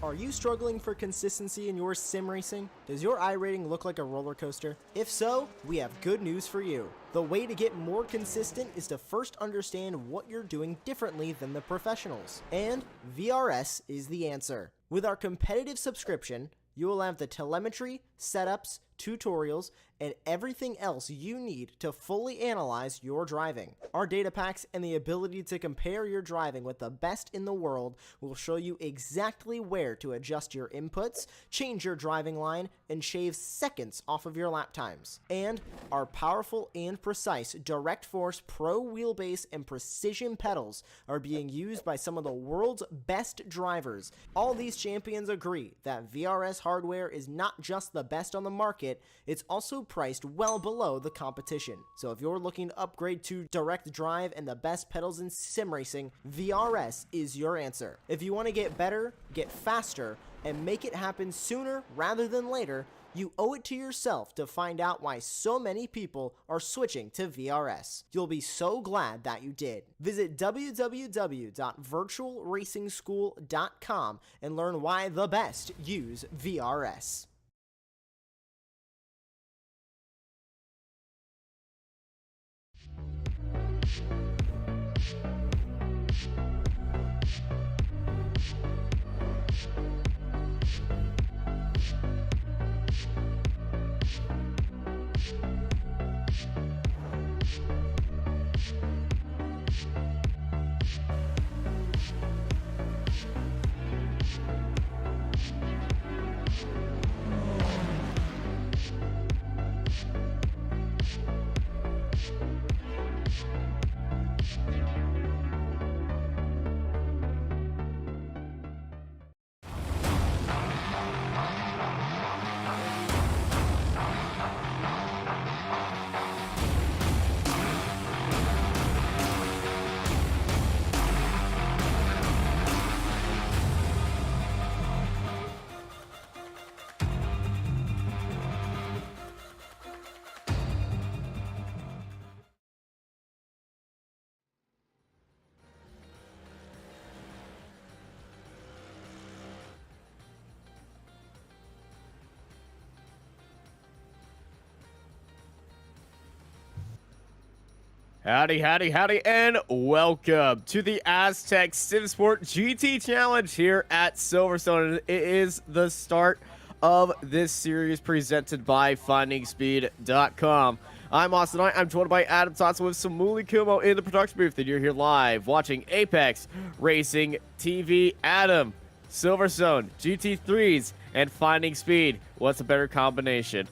Are you struggling for consistency in your sim racing? Does your iRating look like a roller coaster? If so, we have good news for you. The way to get more consistent is to first understand what you're doing differently than the professionals. And VRS is the answer. With our competitive subscription, you will have the telemetry, setups, tutorials, and everything else you need to fully analyze your driving. Our data packs and the ability to compare your driving with the best in the world will show you exactly where to adjust your inputs, change your driving line, and shave seconds off of your lap times. And our powerful and precise Direct Force Pro wheelbase and precision pedals are being used by some of the world's best drivers. All these champions agree that VRS hardware is not just the best on the market, it's also priced well below the competition. So if you're looking to upgrade to direct drive and the best pedals in sim racing, VRS is your answer. If you want to get better, get faster, and make it happen sooner rather than later, you owe it to yourself to find out why so many people are switching to VRS. You'll be so glad that you did. Visit www.virtualracingschool.com and learn why the best use VRS. Howdy, howdy, howdy, and welcome to the Asetek SimSports GT Challenge here at Silverstone. It is the start of this series presented by FindingSpeed.com. I'm Austin. I'm joined by Adam Thompson with Samuli Kumo in the production booth, and you're here live watching Apex Racing TV. Adam, Silverstone, GT3s, and Finding Speed. What's a better combination?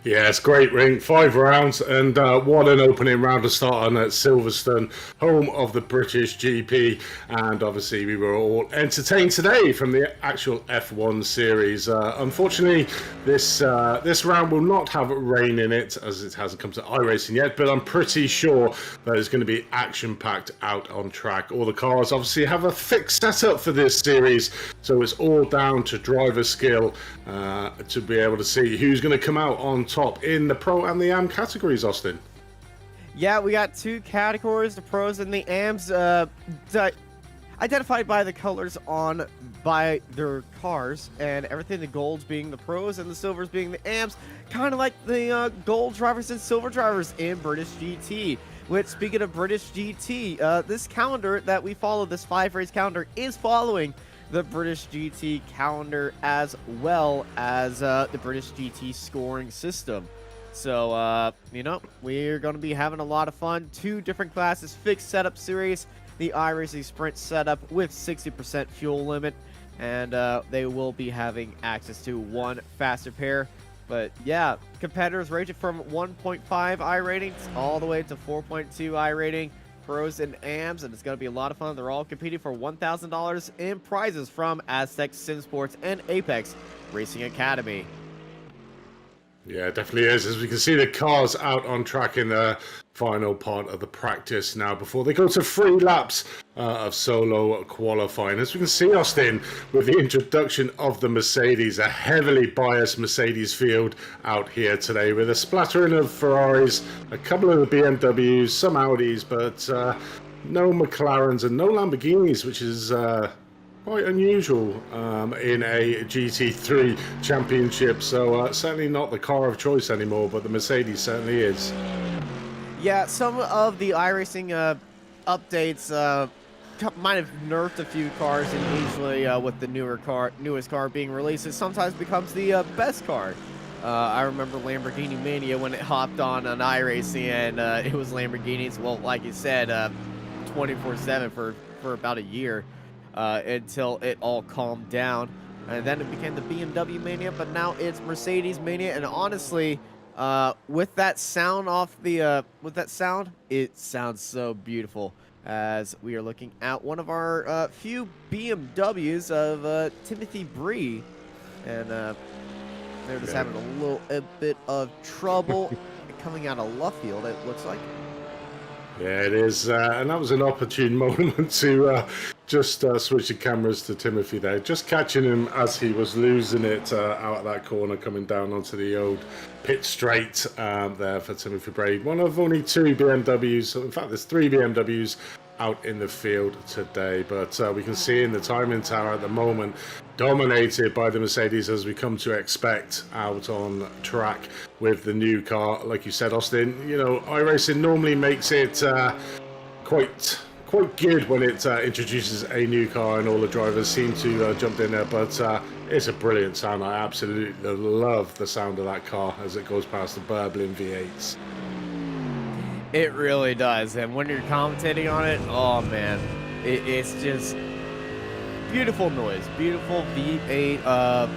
Yeah, it's great ring. 5 rounds, and what an opening round to start on at Silverstone, home of the British GP. And obviously, we were all entertained today from the actual F1 series. Unfortunately, this round will not have rain in it, as it hasn't come to iRacing yet. But I'm pretty sure that it's going to be action-packed out on track. All the cars obviously have a fixed setup for this series, so it's all down to driver skill to be able to see who's going to come out on top in the Pro and the Am categories, Austin. Yeah, we got two categories, the Pros and the Ams, identified by the colors by their cars, and everything, the golds being the Pros and the silvers being the Ams, kind of like the gold drivers and silver drivers in British GT. Which, speaking of British GT, this calendar that we follow, this 5-race calendar, is following the British GT calendar as well as the British GT scoring system. So, you know, we're going to be having a lot of fun. 2 different classes, fixed setup series, the iRacing Sprint setup with 60% fuel limit, and they will be having access to 1 faster pair. But yeah, competitors ranging from 1.5 iRatings all the way to 4.2 iRating. Pros and Ams, and it's going to be a lot of fun. They're all competing for $1,000 in prizes from Asetek SimSports and Apex Racing Academy. Yeah, it definitely is. As we can see, the cars out on track in the final part of the practice now before they go to 3 laps of solo qualifying. As we can see, Austin, with the introduction of the Mercedes, a heavily biased Mercedes field out here today with a splattering of Ferraris, a couple of the BMWs, some Audis, but no McLarens and no Lamborghinis, which is quite unusual in a GT3 championship. So certainly not the car of choice anymore, but the Mercedes certainly is. Yeah, some of the iRacing updates might have nerfed a few cars, and usually with the newest car being released, it sometimes becomes the best car. I remember Lamborghini Mania when it hopped on iRacing, and it was Lamborghinis. Well, like you said, 24/7 for about a year until it all calmed down, and then it became the BMW Mania. But now it's Mercedes Mania, and honestly, with that sound it sounds so beautiful. As we are looking at one of our few BMWs of Timothy Bree, and they're just having a bit of trouble coming out of left field, it looks like. Yeah, it is, and that was an opportune moment to just switch the cameras to Timothy there, just catching him as he was losing it out of that corner, coming down onto the old pit straight there for Timothy Braid. One of only 2 BMWs, in fact there's 3 BMWs out in the field today, but we can see in the timing tower at the moment dominated by the Mercedes, as we come to expect out on track with the new car. Like you said, Austin, you know, iRacing normally makes it quite good when it introduces a new car, and all the drivers seem to jump in there, but it's a brilliant sound. I absolutely love the sound of that car as it goes past the burbling V8s. It really does, and when you're commentating on it, oh man, it's just beautiful noise, beautiful V8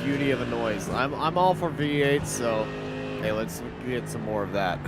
beauty of a noise. I'm all for V8, so hey, let's get some more of that.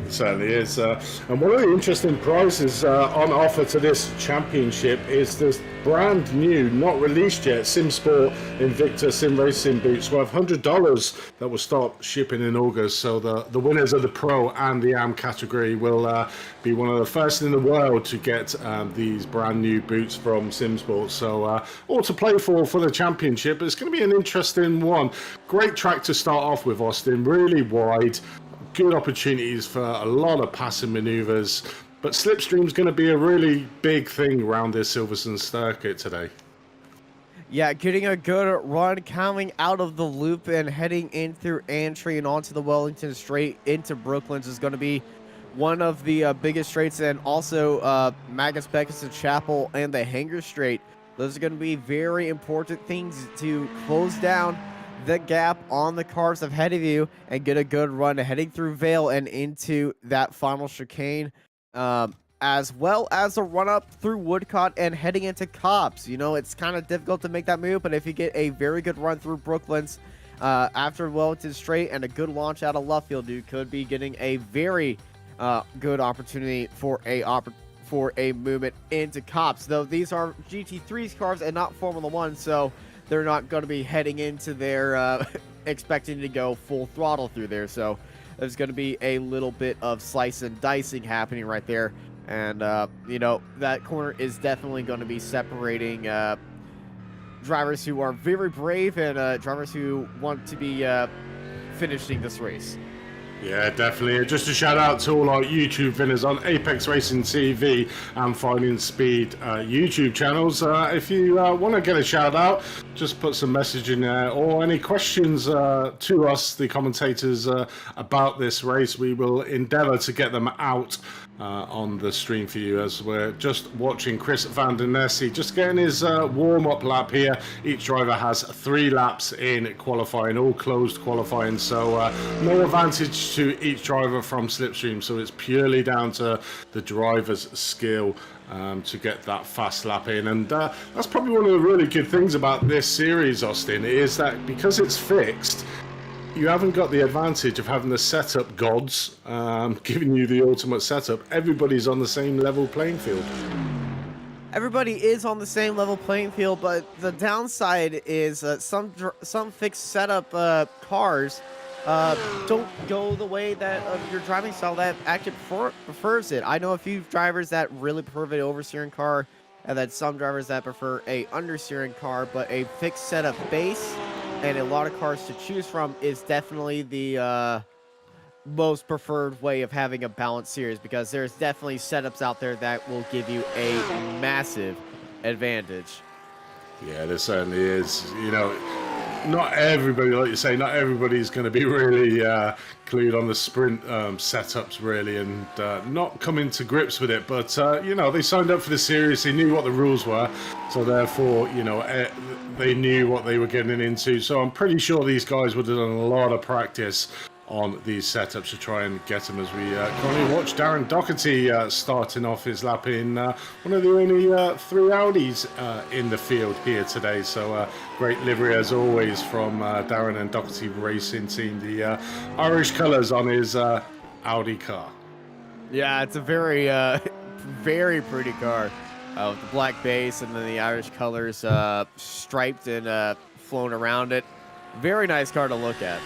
It certainly is. And one of the interesting prizes on offer to this championship is this brand new, not released yet, SimSport Invicta Sim Racing boots worth $100 that will start shipping in August. So the winners of the Pro and the Am category will be one of the first in the world to get these brand new boots from SimSport. So all to play for the championship. It's going to be an interesting one. Great track to start off with, Austin. Really wide. Good opportunities for a lot of passing maneuvers, but slipstream's going to be a really big thing around this Silverstone circuit today. Yeah, getting a good run coming out of the loop and heading in through Antry and onto the Wellington Straight into Brooklands is going to be one of the biggest straights, and also Magus Beckinson Chapel and the Hanger Straight. Those are going to be very important things to close down the gap on the cars ahead of you and get a good run heading through Vale and into that final chicane, as well as a run up through Woodcott and heading into Cops. You know, it's kind of difficult to make that move, but if you get a very good run through Brooklands after Wellington Straight and a good launch out of Luffield, you could be getting a very good opportunity for a movement into Cops. Though these are GT3's cars and not Formula 1, so they're not going to be heading into their expecting to go full throttle through there. So there's going to be a little bit of slice and dicing happening right there. And, you know, that corner is definitely going to be separating drivers who are very brave and drivers who want to be finishing this race. Yeah, definitely. Just a shout out to all our YouTube winners on Apex Racing TV and FindingSpeed YouTube channels. If you want to get a shout out, just put some message in there, or any questions to us, the commentators, about this race. We will endeavour to get them out on the stream for you, as we're just watching Chris Van Der Nessie just getting his warm-up lap here. Each driver has 3 laps in qualifying, all closed qualifying, so no advantage to each driver from slipstream, so it's purely down to the driver's skill to get that fast lap in. And that's probably one of the really good things about this series, Austin, is that because it's fixed, you haven't got the advantage of having the setup gods giving you the ultimate setup. Everybody's on the same level playing field. Everybody is on the same level playing field, but the downside is some fixed setup cars don't go the way that of your driving style that actually prefers it. I know a few drivers that really prefer the oversteering car, and then some drivers that prefer a understeering car, but a fixed setup base and a lot of cars to choose from is definitely the most preferred way of having a balanced series, because there's definitely setups out there that will give you a massive advantage. Yeah, there certainly is. You know, not everybody, like you say, not everybody's going to be really clued on the sprint setups, really, and not coming to grips with it. But, you know, they signed up for the series. They knew what the rules were. So, therefore, you know, they knew what they were getting into. So, I'm pretty sure these guys would have done a lot of practice on these setups to try and get them, as we currently watch Darren Doherty starting off his lap in one of the only 3 Audis in the field here today. So great livery as always from Darren and Doherty Racing Team, the Irish colours on his Audi car. Yeah, it's a very, very pretty car with the black base and then the Irish colors striped and flown around it. Very nice car to look at.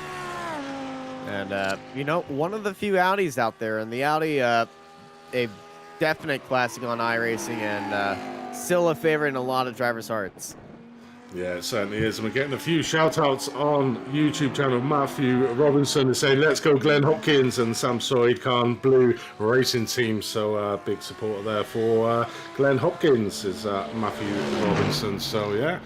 And, you know, one of the few Audis out there, and the Audi, a definite classic on iRacing, and still a favorite in a lot of drivers' hearts. Yeah, it certainly is. And we're getting a few shout-outs on YouTube channel. Matthew Robinson is saying, let's go Glenn Hopkins, and Sam Soid Khan Blue Racing Team. So big supporter there for Glenn Hopkins is Matthew Robinson. So, yeah.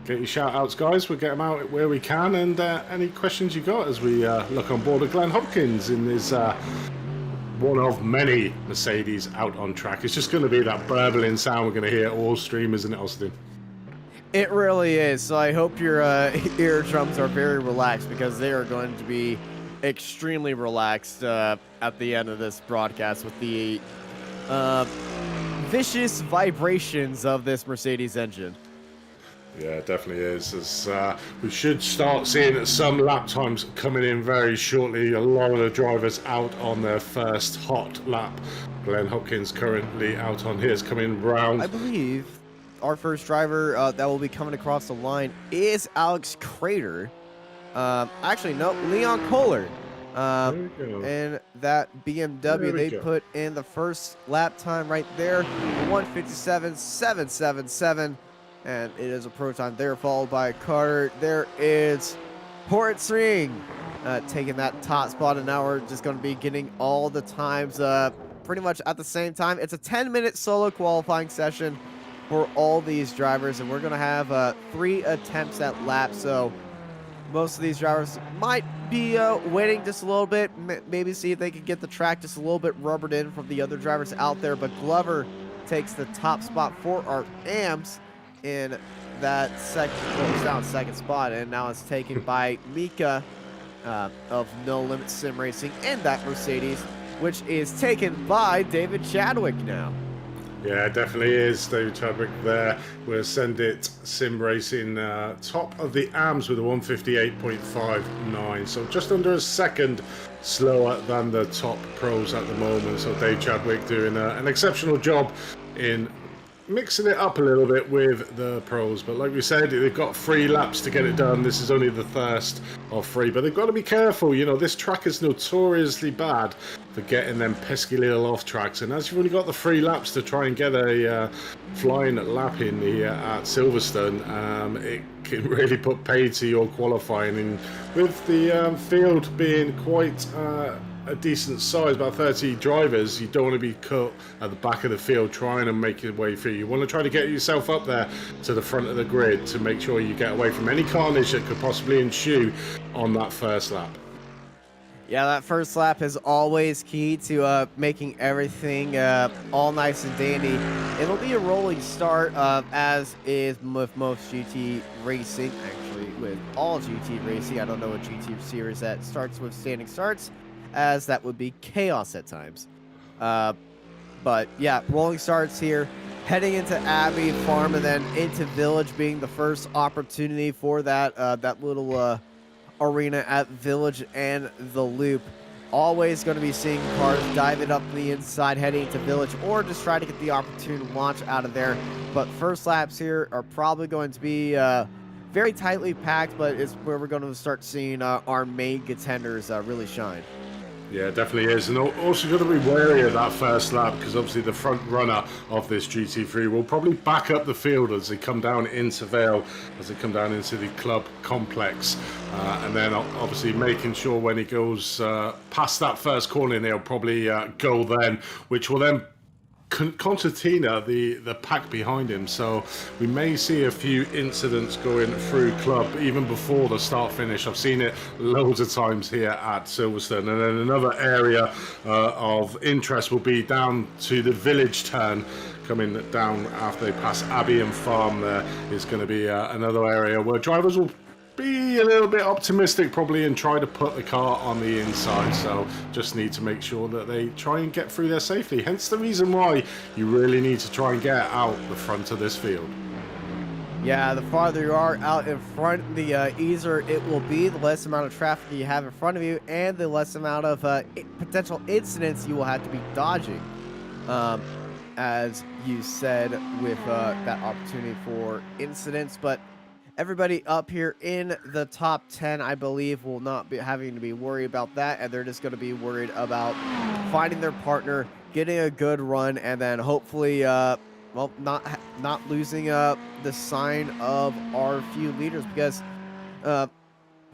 Get your shout-outs, guys. We'll get them out where we can. And any questions you got as we look on board of Glenn Hopkins in this one of many Mercedes out on track. It's just going to be that burbling sound we're going to hear all stream, isn't it, Austin? It really is. So I hope your eardrums are very relaxed, because they are going to be extremely relaxed at the end of this broadcast with the vicious vibrations of this Mercedes engine. Yeah, it definitely is. As we should start seeing some lap times coming in very shortly. A lot of the drivers out on their first hot lap. Glenn Hopkins currently out on his, coming round. I believe our first driver that will be coming across the line is Alex Crater. Actually, no, Leon Kohler. And that BMW, they put in the first lap time right there, 1:57.777. And it is a pro time there, followed by Carter. There is Horace Ring taking that top spot, and now we're just going to be getting all the times pretty much at the same time. It's a 10-minute solo qualifying session for all these drivers, and we're going to have 3 attempts at laps. So most of these drivers might be waiting just a little bit, maybe see if they can get the track just a little bit rubbered in from the other drivers out there. But Glover takes the top spot for our AMPs in that second, well, he's down second spot, and now it's taken by Mika of No Limit Sim Racing in that Mercedes, which is taken by David Chadwick now. Yeah, it definitely is. David Chadwick there. We'll send it Sim Racing top of the AMS with a 158.59. So just under a second slower than the top pros at the moment. So Dave Chadwick doing an exceptional job in mixing it up a little bit with the pros. But like we said, they've got 3 laps to get it done. This is only the first of 3, but they've got to be careful. You know, this track is notoriously bad for getting them pesky little off tracks, and as you've only got the 3 laps to try and get a flying lap in here at Silverstone, it can really put pay to your qualifying. And with the field being quite a decent size, about 30 drivers, you don't want to be caught at the back of the field trying to make your way through. You want to try to get yourself up there to the front of the grid to make sure you get away from any carnage that could possibly ensue on that first lap. Yeah, that first lap is always key to making everything all nice and dandy. It'll be a rolling start, as is with most GT racing. Actually, with all GT racing, I don't know a GT series that starts with standing starts, as that would be chaos at times. But yeah, rolling starts here, heading into Abbey Farm and then into Village, being the first opportunity for that that little arena at Village and the Loop. Always going to be seeing cars dive it up the inside, heading to Village, or just try to get the opportunity to launch out of there. But first laps here are probably going to be very tightly packed, but it's where we're going to start seeing our main contenders really shine. Yeah, it definitely is. And also got to be wary of that first lap, because obviously the front runner of this GT3 will probably back up the field as they come down into Vale, as they come down into the club complex. And then obviously making sure when he goes past that first corner, they'll probably go then, which will then concertina, the pack behind him. So we may see a few incidents going through club even before the start finish. I've seen it loads of times here at Silverstone. And then another area of interest will be down to the village turn. Coming down after they pass Abbey and Farm, there is going to be another area where drivers will be a little bit optimistic probably and try to put the car on the inside. So just need to make sure that they try and get through there safely. Hence the reason why you really need to try and get out the front of this field. Yeah, the farther you are out in front, the easier it will be, the less amount of traffic you have in front of you, and the less amount of potential incidents you will have to be dodging. As you said, with that opportunity for incidents, but everybody up here in the top 10, I believe, will not be having to be worried about that, and they're just going to be worried about finding their partner, getting a good run, and then hopefully, well, not losing the sign of our few leaders, because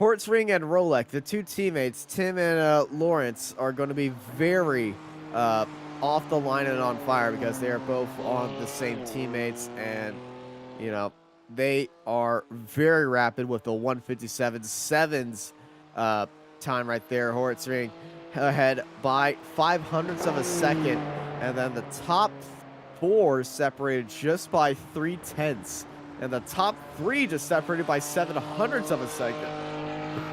Portsring and Rolek, the two teammates, Tim and Lawrence, are going to be very off the line and on fire because they are both on the same teammates, and you know, they are very rapid with the 1:57.7s time right there. Hortzring ahead by 0.05 of a second, and then the top four separated just by 0.3, and the top three just separated by 0.07 of a second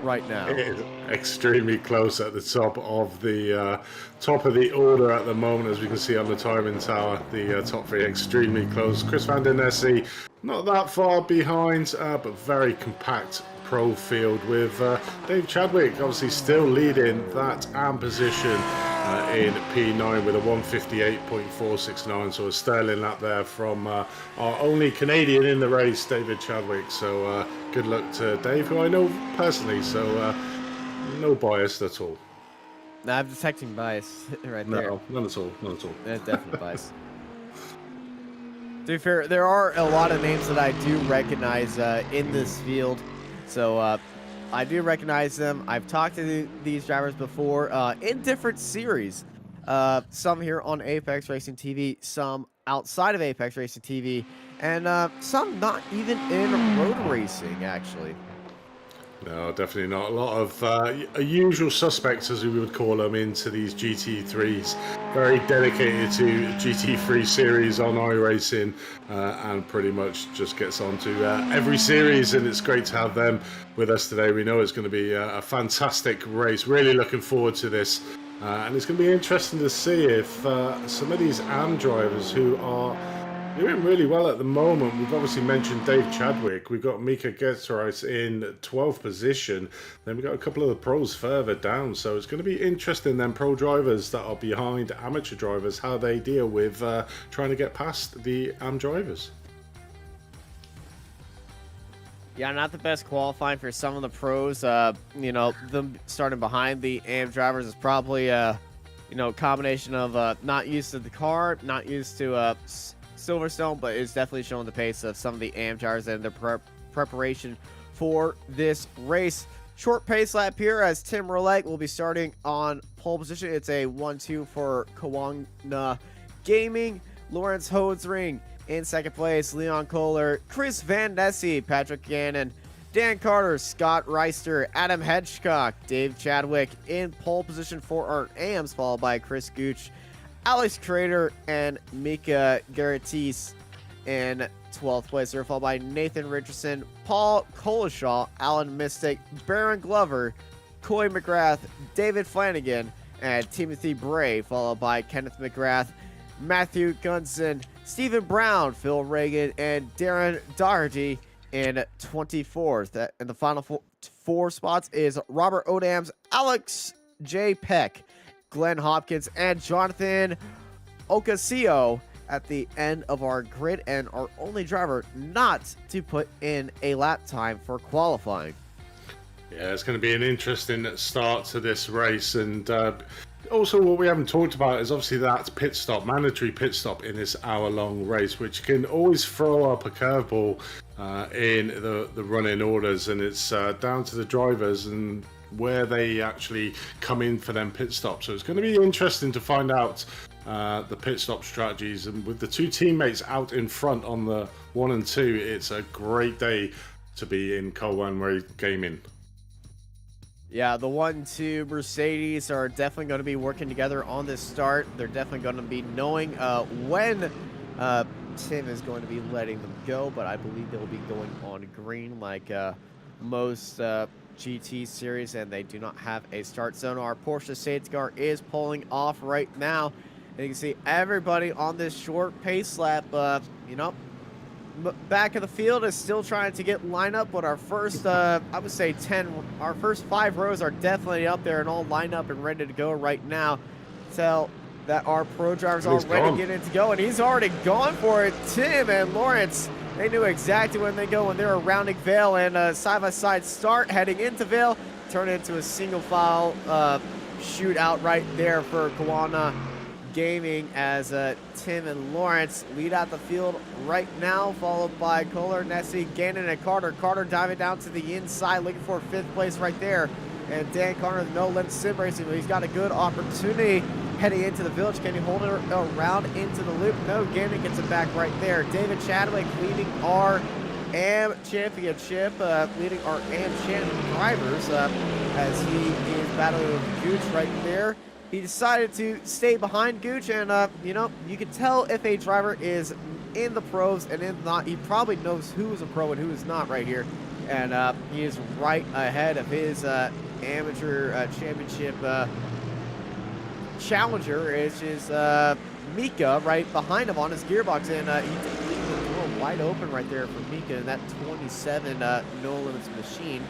right now. It is extremely close at the top of the order at the moment, as we can see on the timing tower. The top three extremely close. Chris Van Der Nessie not that far behind, but very compact pro field with Dave Chadwick obviously still leading that AM position in P9 with a 1:58.469. So a sterling lap there from our only Canadian in the race, David Chadwick. So good luck to Dave, who I know personally, so no bias at all. No, I'm detecting bias right there. No, none at all, none at all. Definitely bias. To be fair, there are a lot of names that I do recognize in this field, so I do recognize them. I've talked to these drivers before in different series, some here on Apex Racing TV, some outside of Apex Racing TV, and some not even in road racing, actually. No, definitely not. A lot of usual suspects, as we would call them, into these GT3s. Very dedicated to GT3 series on iRacing, and pretty much just gets on to every series, and it's great to have them with us today. We know it's going to be a fantastic race. Really looking forward to this. And it's going to be interesting to see if some of these AM drivers who are doing really well at the moment. We've obviously mentioned Dave Chadwick. We've got Mika Getzeris in 12th position. Then we've got a couple of the pros further down. So it's going to be interesting then, pro drivers that are behind amateur drivers, how they deal with trying to get past the AM drivers. Yeah, not the best qualifying for some of the pros. You know, them starting behind the AM drivers is probably you know, combination of not used to the car, not used to Silverstone, but it's definitely showing the pace of some of the AM drivers and their preparation for this race. Short pace lap here as Tim Rolek will be starting on pole position. It's a 1-2 for Kawana Gaming. Lawrence Hodsring in second place. Leon Kohler, Chris Van Nessie, Patrick Gannon, Dan Carter, Scott Reister, Adam Hedgecock, Dave Chadwick in pole position for our AMs, followed by Chris Gooch, Alex Crater, and Mika Geratis in 12th place. They're followed by Nathan Richardson, Paul Colashaw, Alan Mystic, Baron Glover, Coy McGrath, David Flanagan, and Timothy Bray, followed by Kenneth McGrath, Matthew Gunson, Stephen Brown, Phil Reagan, and Darren Doherty in 24th. And the final four spots is Robert Odams, Alex J. Peck, Glenn Hopkins, and Jonathan Ocasio at the end of our grid, and our only driver not to put in a lap time for qualifying. Yeah, it's going to be an interesting start to this race. And also what we haven't talked about is obviously that pit stop, mandatory pit stop in this hour-long race, which can always throw up a curveball in the running orders, and it's down to the drivers and where they actually come in for them pit stops. So it's going to be interesting to find out the pit stop strategies. And with the two teammates out in front on the 1 and 2, it's a great day to be in K1 Gaming. Yeah, the 1-2 Mercedes are definitely going to be working together on this start. They're definitely going to be knowing when Tim is going to be letting them go, but I believe they'll be going on green like most GT series, and they do not have a start zone. Our Porsche safety car is pulling off right now. And you can see everybody on this short pace lap, you know, back of the field is still trying to get lined up, but our first, I would say our first 5 rows are definitely up there and all lined up and ready to go right now. Tell that our pro drivers are already getting to go, and he's already gone for it. Tim and Lawrence, they knew exactly when they go when they were rounding Vale, and side-by-side start heading into Vale, turn into a single file shootout right there for K1 Gaming as Tim and Lawrence lead out the field right now, followed by Kohler, Nessie, Gannon, and Carter. Carter diving down to the inside, looking for 5th place right there. And Dan Carter, the no-limit sim racing, but he's got a good opportunity heading into the village. Can he hold it around into the loop? No, Gannon gets it back right there. David Chadwick leading our AM championship, leading our AM championship drivers as he is battling with Gooch right there. He decided to stay behind Gooch, and you know, you can tell if a driver is in the pros and if not. He probably knows who is a pro and who is not right here, and he is right ahead of his amateur championship challenger, which is Mika right behind him on his gearbox, and he did leave the door wide open right there for Mika in that 27 no limits machine.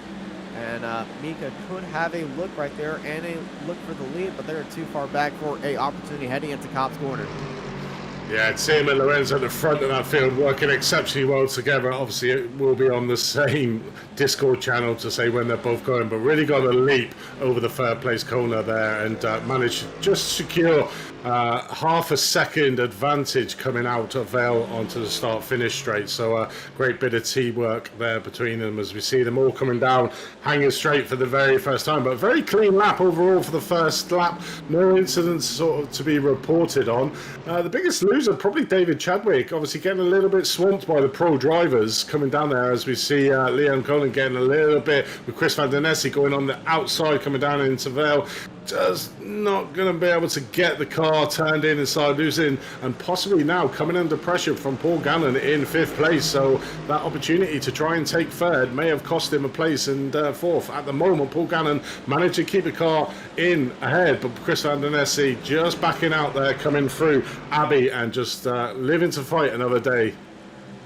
And Mika could have a look right there and a look for the lead, but they're too far back for a opportunity heading into Cops Corner. Yeah, Tim and Lorenzo at the front of that field working exceptionally well together. Obviously, it will be on the same Discord channel to say when they're both going, but really got a leap over the third place corner there and managed to just secure half a second advantage coming out of Vale onto the start-finish straight. So a great bit of teamwork there between them as we see them all coming down, hanging straight for the very first time. But a very clean lap overall for the first lap. No incidents sort of to be reported on. The biggest loser, probably David Chadwick, obviously getting a little bit swamped by the pro drivers coming down there as we see Liam Cullen getting a little bit with Chris Van Der Nesse going on the outside coming down into Vale. Just not going to be able to get the car turned in inside, losing, and possibly now coming under pressure from Paul Gannon in 5th place. So that opportunity to try and take 3rd may have cost him a place in 4th. At the moment, Paul Gannon managed to keep the car in ahead, but Chris Van Der Nesse just backing out there, coming through Abbey and just living to fight another day.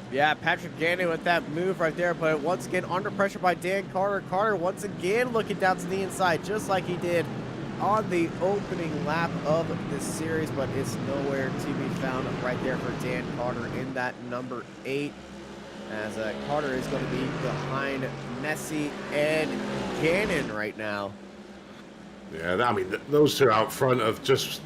Yeah, Patrick Gannon with that move right there, but once again under pressure by Dan Carter. Carter once again looking down to the inside, just like he did on the opening lap of this series, but it's nowhere to be found right there for Dan Carter in that number 8, as Carter is going to be behind Nessie and Gannon right now. Yeah, I mean, those two out front have just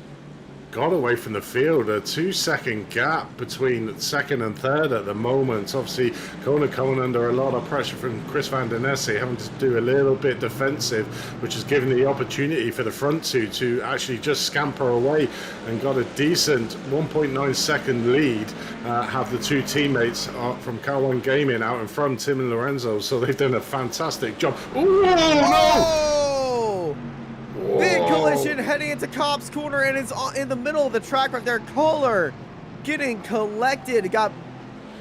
got away from the field. A 2-second gap between 2nd and 3rd at the moment. Obviously, Kona coming under a lot of pressure from Chris Van Der Nesse, having to do a little bit defensive, which has given the opportunity for the front two to actually just scamper away and got a decent 1.9 second lead. Have the two teammates from K1 Gaming out in front, Tim and Lorenzo, so they've done a fantastic job. Ooh, no! Big collision heading into Cobb's Corner, and it's in the middle of the track right there. Kohler getting collected, got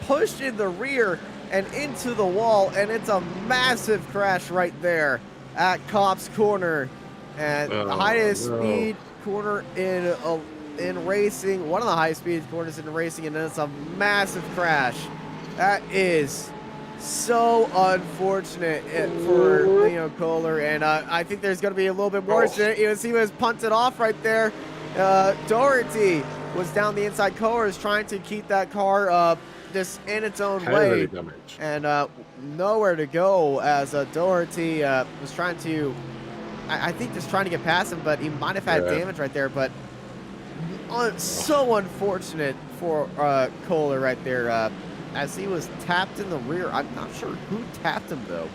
pushed in the rear and into the wall, and it's a massive crash right there at Cobb's Corner. And the highest speed corner in racing, one of the highest speed corners in racing, and then it's a massive crash. That is so unfortunate for Leo Kohler, and I think there's going to be a little bit more. You see, he was punted off right there. Doherty was down the inside. Kohler is trying to keep that car just in its own way, and nowhere to go as Doherty was trying to, I think, just trying to get past him, but he might have had damage right there. But so unfortunate for Kohler right there. As he was tapped in the rear. I'm not sure who tapped him, though.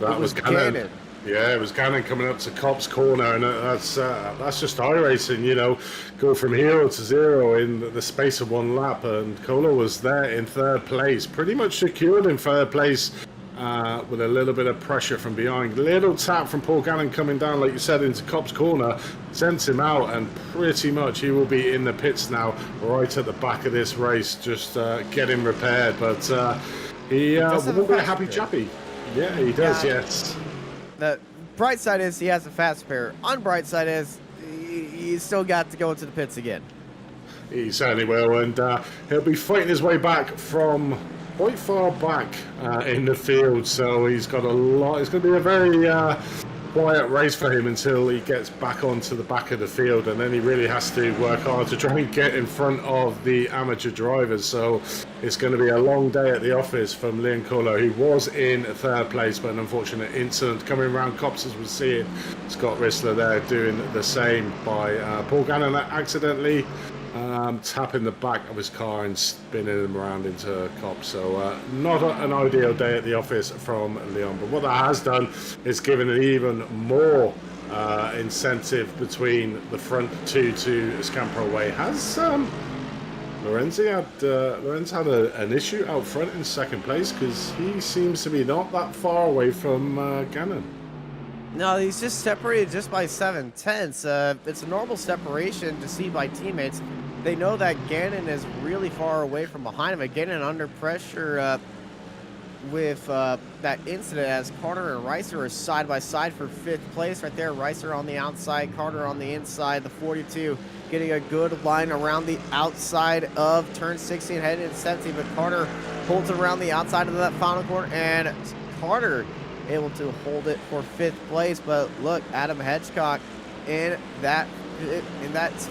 That was Gannon. Yeah, it was Gannon coming up to Cop's corner, and that's just iRacing, you know, go from hero to zero in the space of one lap, and Kohler was there in third place, pretty much secured in third place, with a little bit of pressure from behind. Little tap from Paul Gannon coming down, like you said, into Cop's corner, sent him out, and pretty much he will be in the pits now, right at the back of this race, just getting repaired, but he will be a happy chappy. Yeah, he does, yes. The bright side is he has a fast spare. Unbright side is he's still got to go into the pits again. He certainly will, and he'll be fighting his way back from quite far back in the field, so he's got a lot. It's going to be a very quiet race for him until he gets back onto the back of the field, and then he really has to work hard to try and get in front of the amateur drivers. So it's going to be a long day at the office from Leon Kohler, who was in third place, but an unfortunate incident coming around Cops, as we're seeing Scott Rissler there doing the same by Paul Gannon accidentally tapping the back of his car and spinning him around into Cops. So not an ideal day at the office from Leon, but what that has done is given an even more incentive between the front two to scamper away. Has Lorenz had an issue out front in second place, because he seems to be not that far away from Gannon. No, he's just separated just by 7/10. It's a normal separation to see by teammates. They know that Gannon is really far away from behind him. Gannon under pressure with that incident, as Carter and Reiser are side by side for 5th place right there. Reiser on the outside, Carter on the inside. The 42 getting a good line around the outside of turn 16, heading into 17, but Carter holds it around the outside of that final corner, and Carter able to hold it for 5th place. But look, Adam Hedgecock in that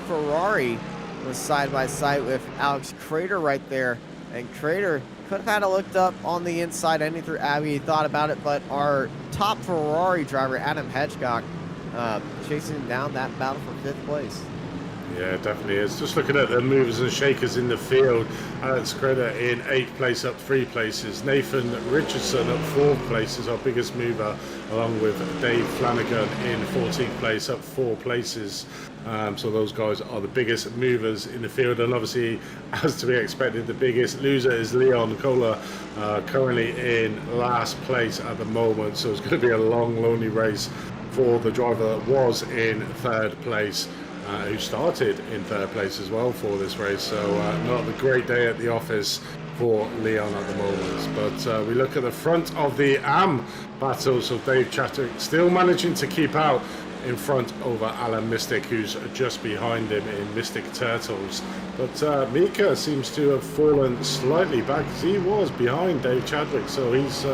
Ferrari was side by side with Alex Crater right there, and Crater could have had a looked up on the inside ending through Abbey. He thought about it, but our top Ferrari driver, Adam Hedgecock, chasing down that battle for 5th place. Yeah, it definitely is. Just looking at the movers and shakers in the field, Alex Crater in 8th place, up 3 places. Nathan Richardson up 4 places, our biggest mover, along with Dave Flanagan in 14th place, up 4 places. So those guys are the biggest movers in the field, and obviously, as to be expected, the biggest loser is Leon Kohler, currently in last place at the moment. So it's going to be a long, lonely race for the driver that was in 3rd place. Who started in 3rd place as well for this race. So not a great day at the office for Leon at the moment. But we look at the front of the AM battle. So Dave Chadwick still managing to keep out in front over Alan Mystic, who's just behind him in Mystic Turtles. But Mika seems to have fallen slightly back, because he was behind Dave Chadwick. So he's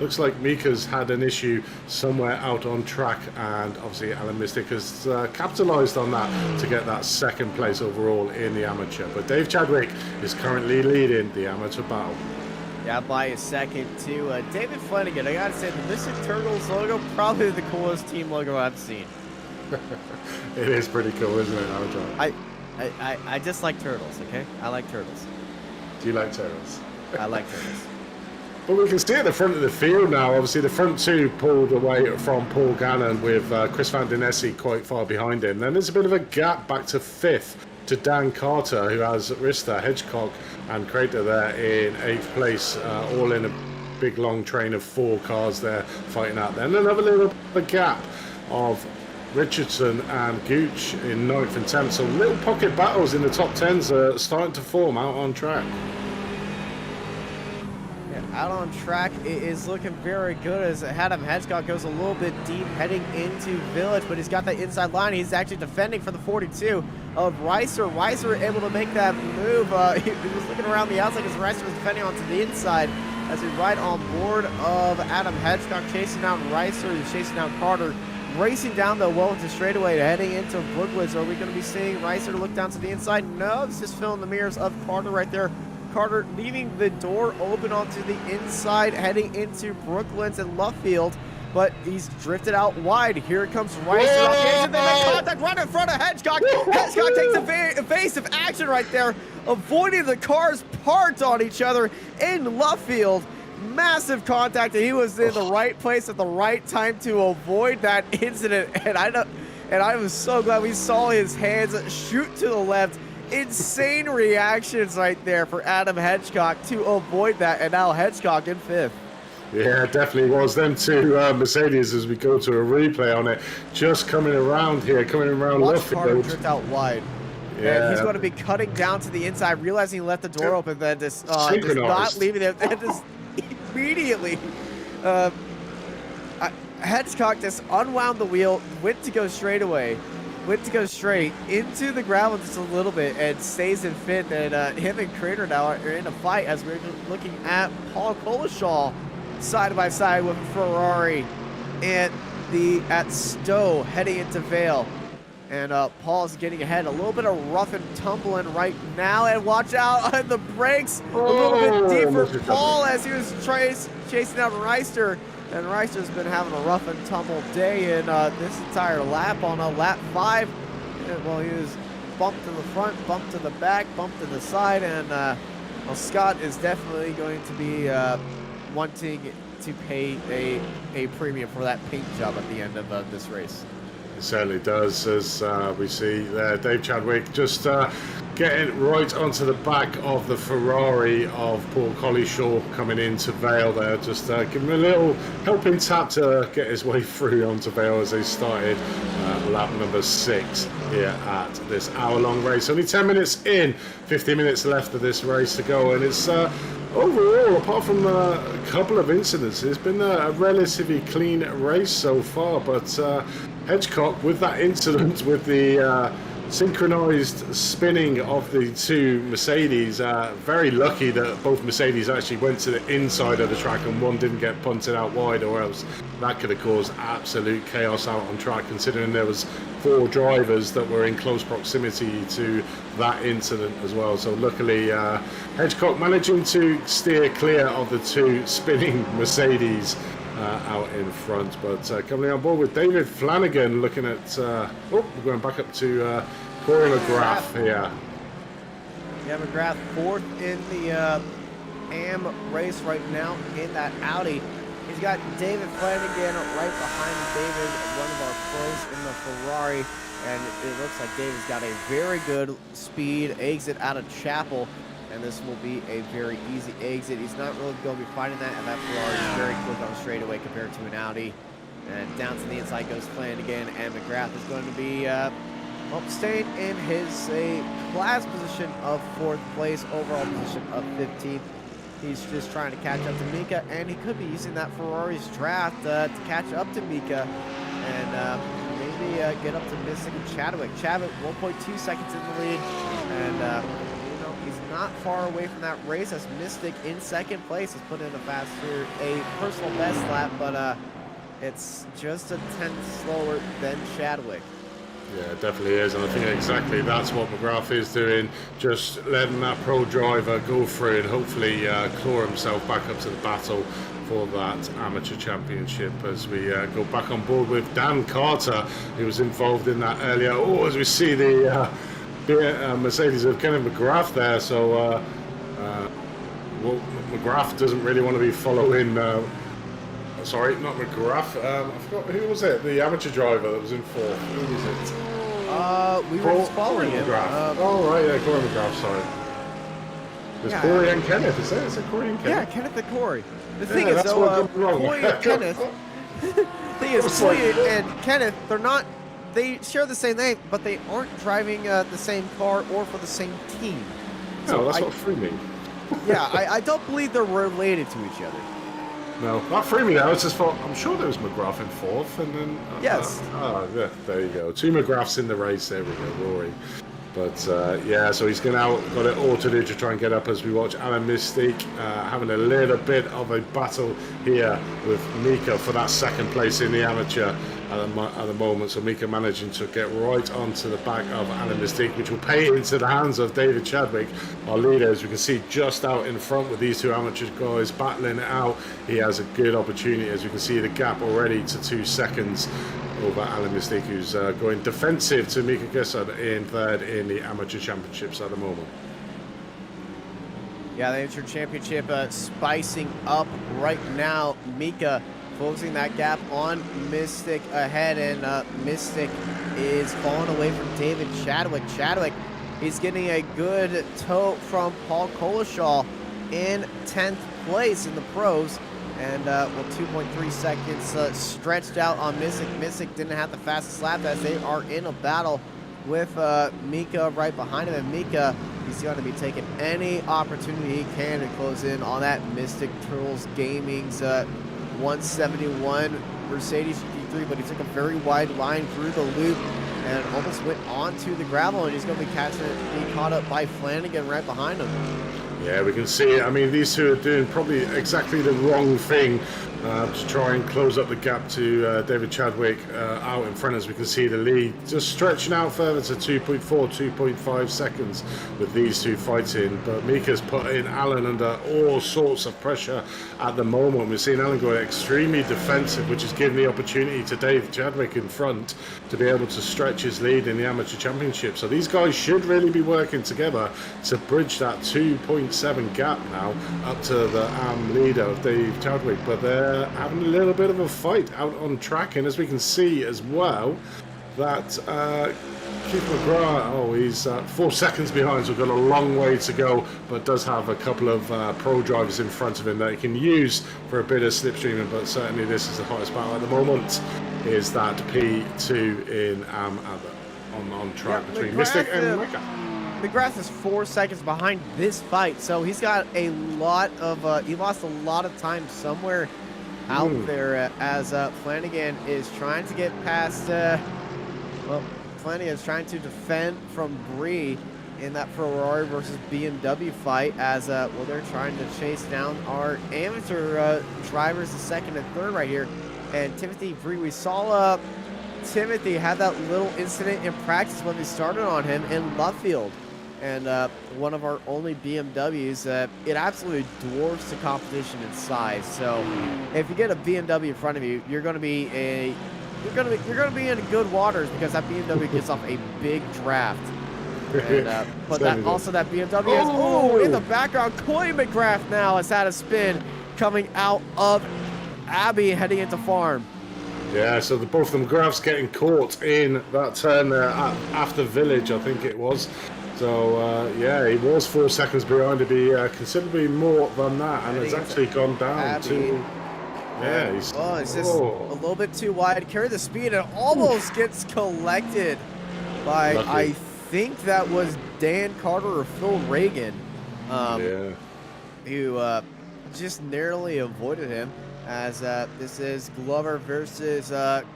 looks like Mika's had an issue somewhere out on track, and obviously Alan Mystic has capitalized on that to get that 2nd place overall in the amateur. But Dave Chadwick is currently leading the amateur battle. Yeah, by a second to David Flanagan. I gotta say, the Mystic Turtles logo, probably the coolest team logo I've seen. It is pretty cool, isn't it, I just like turtles, okay? I like turtles. Do you like turtles? I like turtles. But we can see at the front of the field now, obviously the front two pulled away from Paul Gannon, with Chris Van Den Essie quite far behind him. Then there's a bit of a gap back to 5th to Dan Carter, who has Rista, Hedgecock and Crater there in 8th place, all in a big long train of 4 cars there fighting out there. And another little gap of Richardson and Gooch in 9th and 10th. So little pocket battles in the top 10s are starting to form out on track. Yeah, out on track, it is looking very good as Adam Hedgecock goes a little bit deep heading into Village, but he's got that inside line. He's actually defending for the 42 of Reiser. Reiser able to make that move. He was looking around the outside as Reiser was defending onto the inside as we ride on board of Adam Hedgecock, chasing down Reiser. He's chasing down Carter, racing down the Wellington straightaway, heading into Brookwood. Are we going to be seeing Reiser look down to the inside? No, it's just filling the mirrors of Carter right there. Carter leaving the door open onto the inside, heading into Brooklands and Luffield, but he's drifted out wide. Here comes Reiser off the edge, and they make contact right in front of Hedgecock. Hedgecock takes evasive action right there, avoiding the cars parked on each other in Luffield. massive contact, and he was in the right place at the right time to avoid that incident. And I was so glad we saw his hands shoot to the left. Insane reactions right there for Adam Hedgecock to avoid that, and now Hedgecock in 5th. Yeah, it definitely was. Them two Mercedes, as we go to a replay on it, just coming around here, coming around left field. Drift out wide. Yeah. And he's going to be cutting down to the inside, realizing he left the door open, then just not leaving it, and just immediately Hedgecock just unwound the wheel, went to go straight into the gravel just a little bit, and stays in 5th. And him and Crater now are in a fight as we're looking at Paul Collishaw side by side with Ferrari and at Stowe heading into Vale. And Paul's getting ahead. A little bit of rough and tumbling right now. And watch out on the brakes. A little bit deep for Paul as he was chasing down Reister. And Reister's been having a rough and tumble day in this entire lap on lap 5. And, well, he was bumped to the front, bumped to the back, bumped to the side. And well, Scott is definitely going to be wanting to pay a premium for that paint job at the end of this race. It certainly does, as we see there. Dave Chadwick just getting right onto the back of the Ferrari of Paul Collishaw coming into Vale there. Just give him a little helping tap to get his way through onto Vale as they started lap number 6 here at this hour-long race. Only 10 minutes in, 15 minutes left of this race to go, and it's overall, apart from a couple of incidents, it's been a relatively clean race so far, but Hedgecock, with that incident with the synchronized spinning of the two Mercedes, very lucky that both Mercedes actually went to the inside of the track and one didn't get punted out wide, or else that could have caused absolute chaos out on track, considering there was 4 drivers that were in close proximity to that incident as well. So luckily Hedgecock managing to steer clear of the 2 spinning Mercedes out in front. But coming on board with David Flanagan, looking at we're going back up to Corey McGrath here. Yeah, McGrath 4th in the AM race right now in that Audi. He's got David Flanagan right behind David, one of our pros in the Ferrari, and it looks like David's got a very good speed exit out of Chapel, and this will be a very easy exit. He's not really going to be fighting that, and that Ferrari is very quick on the straightaway compared to an Audi. And down to the inside goes Flanagan, and McGrath is going to be staying in his class position of 4th place, overall position of 15th. He's just trying to catch up to Mika, and he could be using that Ferrari's draft to catch up to Mika and maybe get up to Mystic and Chadwick. Chadwick 1.2 seconds in the lead, and he's not far away from that race as Mystic in 2nd place has put in a personal best lap, but it's just a tenth slower than Chadwick. Yeah, it definitely is, and I think exactly that's what McGrath is doing, just letting that pro driver go through and hopefully claw himself back up to the battle for that amateur championship as we go back on board with Dan Carter, who was involved in that earlier. Oh, as we see the Mercedes of Kenneth McGrath there, so McGrath doesn't really want to be following sorry, not McGrath. I forgot, who was it? The amateur driver that was in 4th. Who was it? We were just following him. Oh, right, yeah, Corey McGrath, sorry. There's Corey and Kenneth, is it? Is it Corey and Kenneth? Yeah, Kenneth and Corey. The thing is, though, Corey and Kenneth, Corey and Kenneth, they share the same name, but they aren't driving the same car or for the same team. No, that's what threw me. Yeah, I don't believe they're related to each other. No, that threw me. I was just thought, I'm sure there was McGrath in 4th, and then yes. Yeah, there you go. 2 McGraths in the race. There we go, Rory. But yeah, so he's got it all to do to try and get up as we watch Alan Mystique having a little bit of a battle here with Mika for that 2nd place in the amateur at the moment. So Mika managing to get right onto the back of Alan Mystique, which will pay into the hands of David Chadwick, our leader. As we can see just out in front with these 2 amateur guys battling it out. He has a good opportunity, as we can see the gap already to 2 seconds over Alan Mystique, who's going defensive to Mika Gessard in 3rd in the amateur championships at the moment. Yeah, the Amateur Championship spicing up right now. Mika closing that gap on Mystic ahead, and Mystic is falling away from David Chadwick. Chadwick is getting a good tow from Paul Kolashaw in 10th place in the pros. And, well, 2.3 seconds stretched out on Mystic. Mystic didn't have the fastest lap as they are in a battle with Mika right behind him. And Mika, he's going to be taking any opportunity he can to close in on that Mystic Turtles Gaming's 171 Mercedes GT3, but he took a very wide line through the loop and almost went onto the gravel, and he's going to be being caught up by Flanagan right behind him. Yeah, we can see it. I mean, these two are doing probably exactly the wrong thing to try and close up the gap to David Chadwick out in front. As we can see the lead just stretching out further to 2.4, 2.5 seconds with these two fighting. But Mika's putting Alan under all sorts of pressure at the moment. We've seen Alan going extremely defensive, which is giving the opportunity to Dave Chadwick in front to be able to stretch his lead in the Amateur Championship. So these guys should really be working together to bridge that 2.7 gap now up to the leader of Dave Chadwick. But they're having a little bit of a fight out on track, and as we can see as well that Keith McGrath, oh, he's 4 seconds behind, so we've got a long way to go, but does have a couple of pro drivers in front of him that he can use for a bit of slipstreaming. But certainly this is the hottest battle at the moment, is that P2 in on track between Mystic and Mika. McGrath is 4 seconds behind this fight, so he's got a lot of he lost a lot of time somewhere out there as Flanagan is trying to get past well, Flanagan is trying to defend from Bree in that Ferrari versus BMW fight, as well, they're trying to chase down our amateur drivers, the second and third right here. And Timothy Bree, we saw Timothy had that little incident in practice when they started on him in Luffield. And one of our only BMWs, it absolutely dwarfs the competition in size. So if you get a BMW in front of you, you're going to be in good waters, because that BMW gets off a big draft. And, but that BMW is in the background. Coy McGrath now has had a spin coming out of Abbey heading into farm. Yeah, so both of them McGraths getting caught in that turn there after Village, I think it was. So, yeah, he was 4 seconds behind to be considerably more than that, and it's actually gone down to... Yeah, he's... Oh, it's just a little bit too wide. Carry the speed, and almost gets collected by, Lucky. I think that was Dan Carter or Phil Reagan, who just narrowly avoided him, as this is Glover versus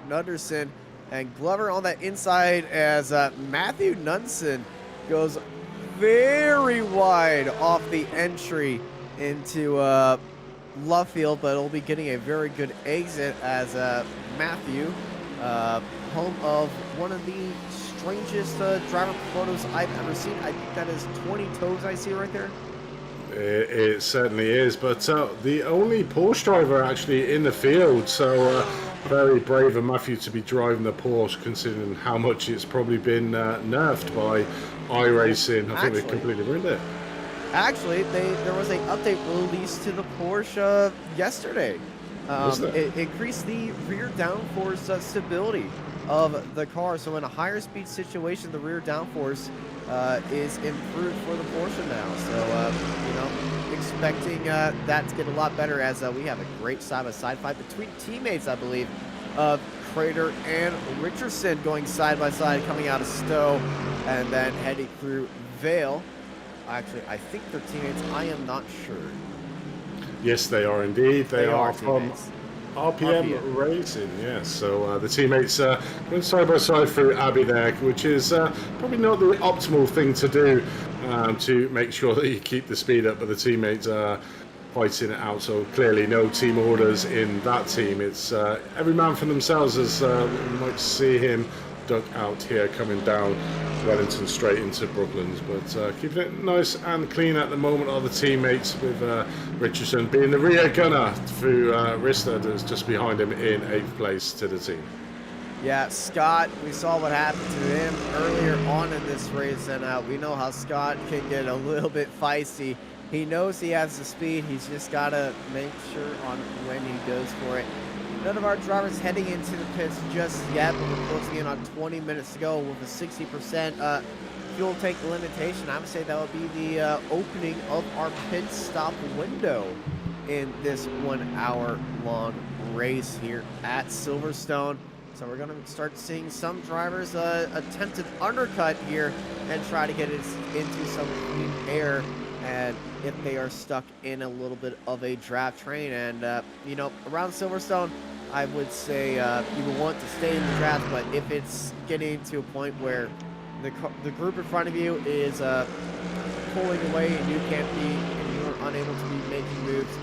Nunderson, and Glover on that inside as Matthew Nunson goes very wide off the entry into Luffield, but it'll be getting a very good exit as Matthew, home of one of the strangest driver photos I've ever seen. I think that is 20 toes I see right there. It certainly is, but the only Porsche driver actually in the field, so very brave of Matthew to be driving the Porsche, considering how much it's probably been nerfed by iRacing. I think they completely ruined it. Actually, there was an update released to the Porsche yesterday. It increased the rear downforce stability of the car, so in a higher speed situation, the rear downforce is improved for the Porsche now. So, you know, expecting that to get a lot better, as we have a great side-by-side fight between teammates, I believe, of Crater and Richardson going side-by-side, coming out of Stowe and then heading through Vale. Actually, I think they're teammates. I am not sure. Yes, they are indeed. They are from teammates. RPM Racing, yes. So the teammates went side by side through Abbey there, which is probably not the optimal thing to do to make sure that you keep the speed up, but the teammates are fighting it out. So clearly no team orders in that team. It's every man for themselves, as we might see him dug out here coming down Wellington straight into Brooklands, but keeping it nice and clean at the moment are the teammates, with Richardson being the rear gunner through Rista, that's just behind him in 8th place to the team. Yeah, Scott, we saw what happened to him earlier on in this race, and we know how Scott can get a little bit feisty He knows he has the speed. He's just got to make sure on when he goes for it. None of our drivers heading into the pits just yet, but we're closing in on 20 minutes to go with a 60% fuel tank limitation. I would say that would be the opening of our pit stop window in this 1 hour long race here at Silverstone. So we're going to start seeing some drivers attempt an undercut here and try to get it into some clean air, and if they are stuck in a little bit of a draft train. And you know, around Silverstone, I would say you would want to stay in the draft, but if it's getting to a point where the group in front of you is pulling away and you can't be, and you're unable to be making moves,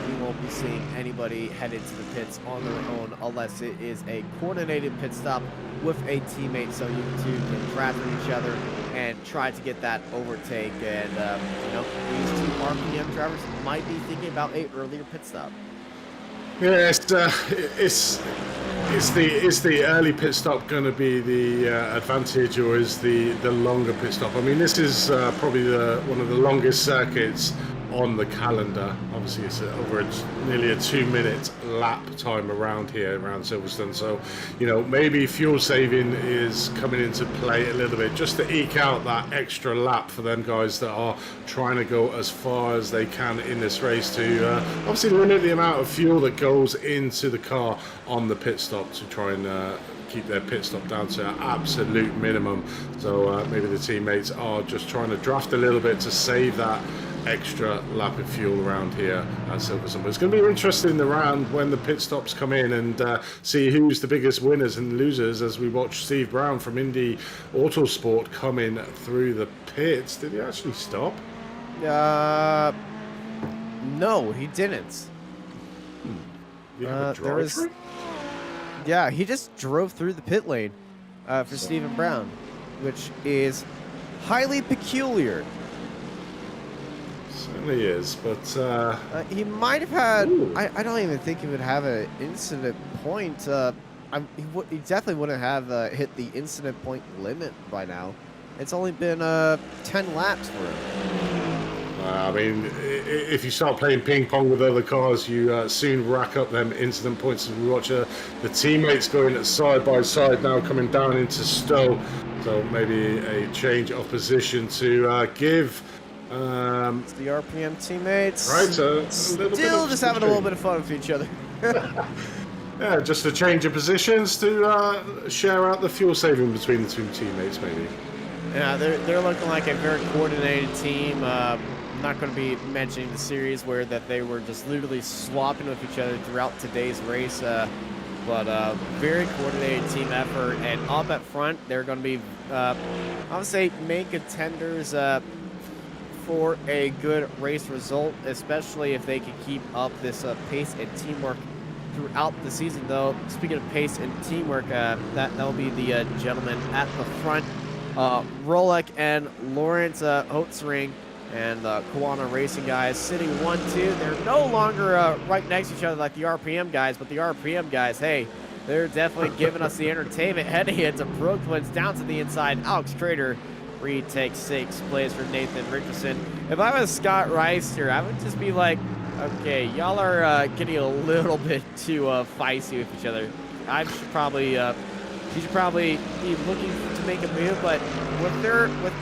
we won't be seeing anybody head into the pits on their own unless it is a coordinated pit stop with a teammate, so you two can draft each other and try to get that overtake. And you know, these two RPM drivers might be thinking about a earlier pit stop. Yeah, it's the early pit stop going to be the advantage, or is the longer pit stop? I mean, this is probably one of the longest circuits on the calendar. Obviously, it's nearly a 2-minute lap time around here, around Silverstone. So, you know, maybe fuel saving is coming into play a little bit, just to eke out that extra lap for them guys that are trying to go as far as they can in this race, to obviously limit the amount of fuel that goes into the car on the pit stop, to try and keep their pit stop down to an absolute minimum. So maybe the teammates are just trying to draft a little bit to save that extra lap of fuel around here at Silverstone. But it's going to be interesting around when the pit stops come in, and see who's the biggest winners and losers as we watch Steve Brown from Indy Autosport come in through the pits. Did he actually stop? No, he didn't. Yeah, he just drove through the pit lane for Stephen Brown, which is highly peculiar. Certainly is, but he might have had. I don't even think he would have an incident point. He definitely wouldn't have hit the incident point limit by now. It's only been 10 laps for him. I mean, if you start playing ping pong with other cars, you soon rack up them incident points. As we watch the teammates going side by side now, coming down into Stowe. So maybe a change of position to give. It's the RPM teammates. Right, still just having a little bit of fun with each other. Yeah, just a change of positions to share out the fuel saving between the two teammates, maybe. Yeah, they're looking like a very coordinated team. I'm not going to be mentioning the series where that they were just literally swapping with each other throughout today's race, but very coordinated team effort. And up at front, they're going to be, I would say, main contenders for a good race result, especially if they can keep up this pace and teamwork throughout the season. Though, speaking of pace and teamwork, that'll be the gentleman at the front, Roleck and Lawrence Hotzring, and Kowana Racing guys sitting 1-2. They're no longer right next to each other like the RPM guys, but the RPM guys, hey, they're definitely giving us the entertainment heading into Brooklyn's down to the inside. Alex Trader retakes 6 plays for Nathan Richardson. If I was Scott Rice here, I would just be like, okay, y'all are getting a little bit too feisty with each other. He should probably be looking to make a move, but with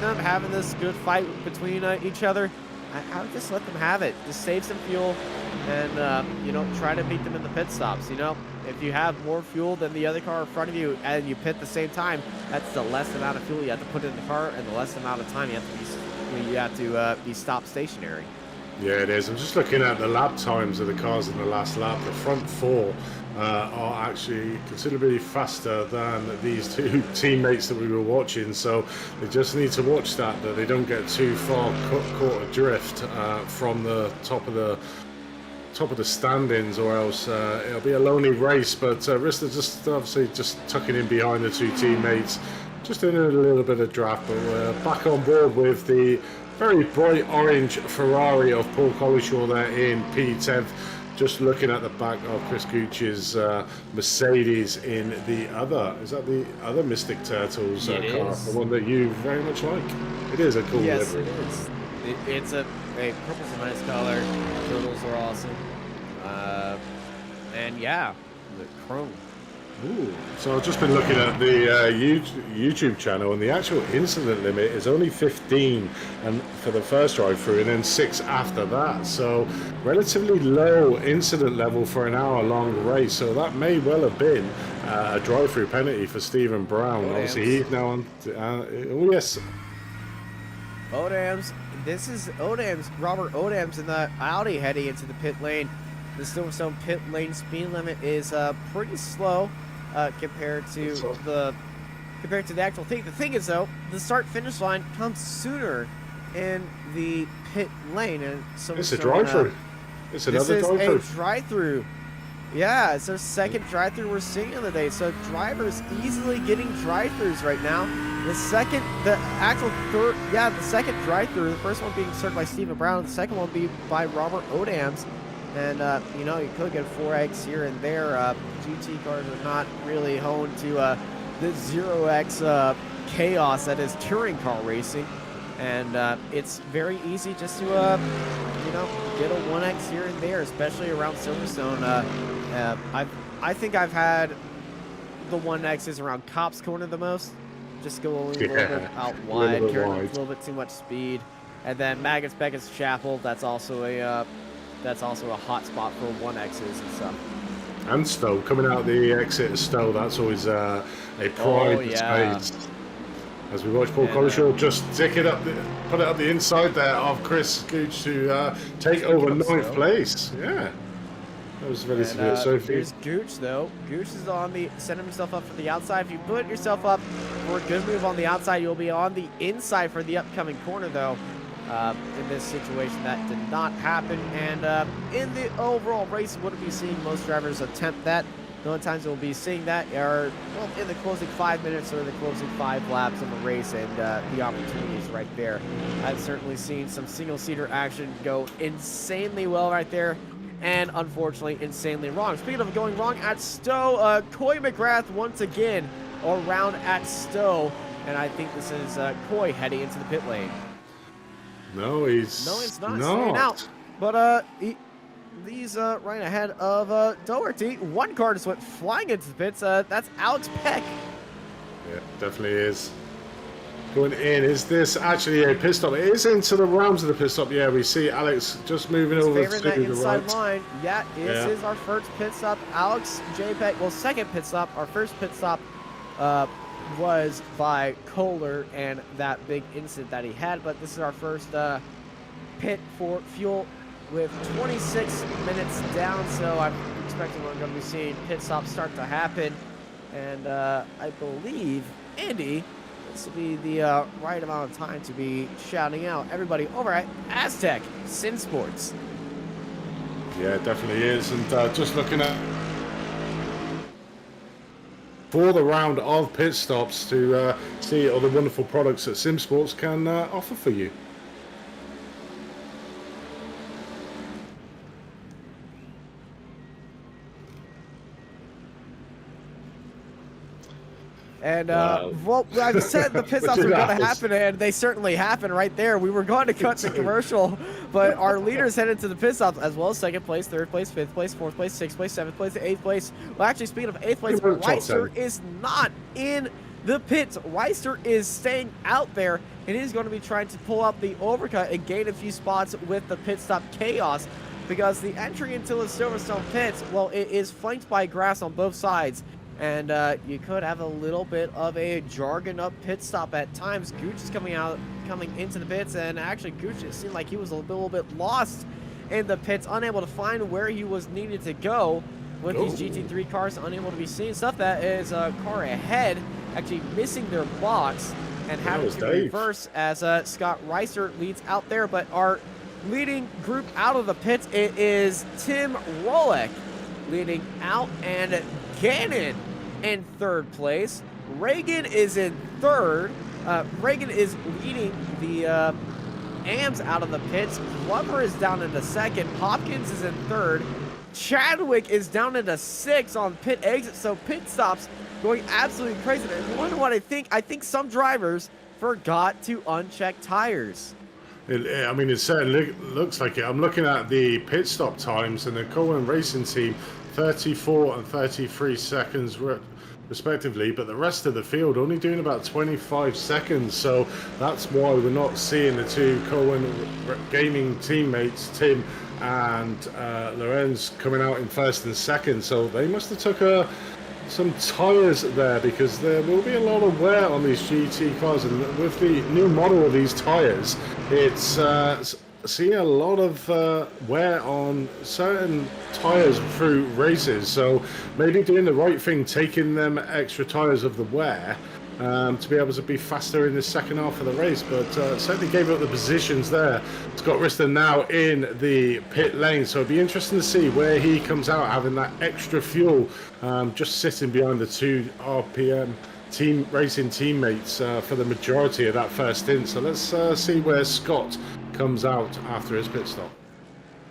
them having this good fight between each other, I would just let them have it. Just save some fuel and, you know, try to beat them in the pit stops. You know, if you have more fuel than the other car in front of you and you pit the same time, that's the less amount of fuel you have to put in the car and the less amount of time you have to be stopped stationary. Yeah, it is. I'm just looking at the lap times of the cars in the last lap. The front 4 are actually considerably faster than these two teammates that we were watching. So they just need to watch that they don't get too far caught adrift from the top of the standings, or else it'll be a lonely race. But Rista just obviously just tucking in behind the two teammates, just in a little bit of draft. But we're back on board with the very bright orange Ferrari of Paul Collishaw there in P10th. Just looking at the back of Chris Gooch's Mercedes in the other, is that the other Mystic Turtles car? The one that you very much like. It is a cool livery. It is. Hey, purple's a nice color. Turtles are awesome. And yeah, the chrome. Ooh. So I've just been looking at the YouTube channel, and the actual incident limit is only 15 and for the first drive-through, and then 6 after that. So relatively low incident level for an hour-long race. So that may well have been a drive-through penalty for Stephen Brown. Obviously, he's now on. Oh yes. Odams. This is Odams. Robert Odams in the Audi heading into the pit lane. The Silverstone pit lane speed limit is pretty slow compared to the actual thing. The thing is, though, the start-finish line comes sooner in the pit lane, and so it's a drive-through. It's another drive-through. This is a drive-through. Yeah, it's our second drive-through we're seeing of the day. So drivers easily getting drive-throughs right now. The second drive-through, the first one being started by Stephen Brown, the second one being by Robert Odams. And, you know, you could get 4X here and there. GT cars are not really honed to the 0X chaos that is touring car racing. And it's very easy just to, you know, get a 1X here and there, especially around Silverstone. I think I've had the 1Xs around Cops Corner the most. Just go a little bit out wide, carrying a little bit too much speed. And then Maggotts Beckett's Chapel, that's also a hot spot for 1Xs and stuff. And Stowe, coming out the exit of Stowe, that's always a pride space. As we watch Paul Collishaw just put it up the inside there of Chris Gooch to take over 9th place. Yeah. That was relatively at Sophie. Here's Gooch, though. Gooch is setting himself up for the outside. If you put yourself up for a good move on the outside, you'll be on the inside for the upcoming corner, though. In this situation, that did not happen. And in the overall race, wouldn't be seeing most drivers attempt that. The only times we'll be seeing that are, well, in the closing 5 minutes or the closing 5 laps of a race, and the opportunities right there. I've certainly seen some single-seater action go insanely well right there, and unfortunately insanely wrong. Speaking of going wrong at Stowe, Coy McGrath once again around at Stowe, and I think this is Coy heading into the pit lane. No, he's not staying out. But he's right ahead of Doherty. One car just went flying into the pits. That's Alex Peck. Yeah, definitely is. Going in, is this actually a pit stop? It is into the realms of the pit stop. Yeah, we see Alex just moving over to that the inside right. line. Yeah, this is our first pit stop. Alex J. Peck, well, second pit stop. Our first pit stop was by Kohler and that big incident that he had, but this is our first pit for fuel with 26 minutes down, so I'm expecting we're going to be seeing pit stops start to happen. And I believe, Andy, this will be the right amount of time to be shouting out everybody over at Asetek SimSports. Yeah, it definitely is. And just looking at for the round of pit stops to see all the wonderful products that SimSports can offer for you. And, well, I've said the pit stops were going to happen, and they certainly happened right there. We were going to cut the commercial, but our leaders headed to the pit stops, as well as second place, third place, fifth place, fourth place, sixth place, seventh place, eighth place. Well, actually, speaking of eighth place, Reister is not in the pits. Reister is staying out there, and he's going to be trying to pull up the overcut and gain a few spots with the pit stop chaos, because the entry into the Silverstone pits, well, it is flanked by grass on both sides. And you could have a little bit of a jargon up pit stop at times. Gooch is coming into the pits, and actually Gooch, it seemed like he was a little bit lost in the pits, unable to find where he was needed to go with these GT3 cars, unable to be seen. Stuff that is a car ahead actually missing their box and having to reverse as Scott Reiser leads out there. But our leading group out of the pits, it is Tim Rolek leading out, and Gannon in third place. Reagan is in third. Reagan is leading the AMs out of the pits. Glover is down into second. Hopkins is in third. Chadwick is down into sixth on pit exit. So pit stops going absolutely crazy. And you wonder what I think? I think some drivers forgot to uncheck tires. I mean, it certainly looks like it. I'm looking at the pit stop times, and the Coleman Racing Team, 34 and 33 seconds respectively, but the rest of the field only doing about 25 seconds. So that's why we're not seeing the two Coleman Gaming teammates, Tim and Lorenz, coming out in first and second. So they must have took some tyres there, because there will be a lot of wear on these GT cars, and with the new model of these tyres, it's seeing a lot of wear on certain tyres through races. So maybe doing the right thing, taking them extra tyres of the wear to be able to be faster in the second half of the race, but certainly gave up the positions there. Scott Riston now in the pit lane, so it'll be interesting to see where he comes out having that extra fuel, just sitting behind the two RPM team racing teammates for the majority of that first stint. So let's see where Scott comes out after his pit stop.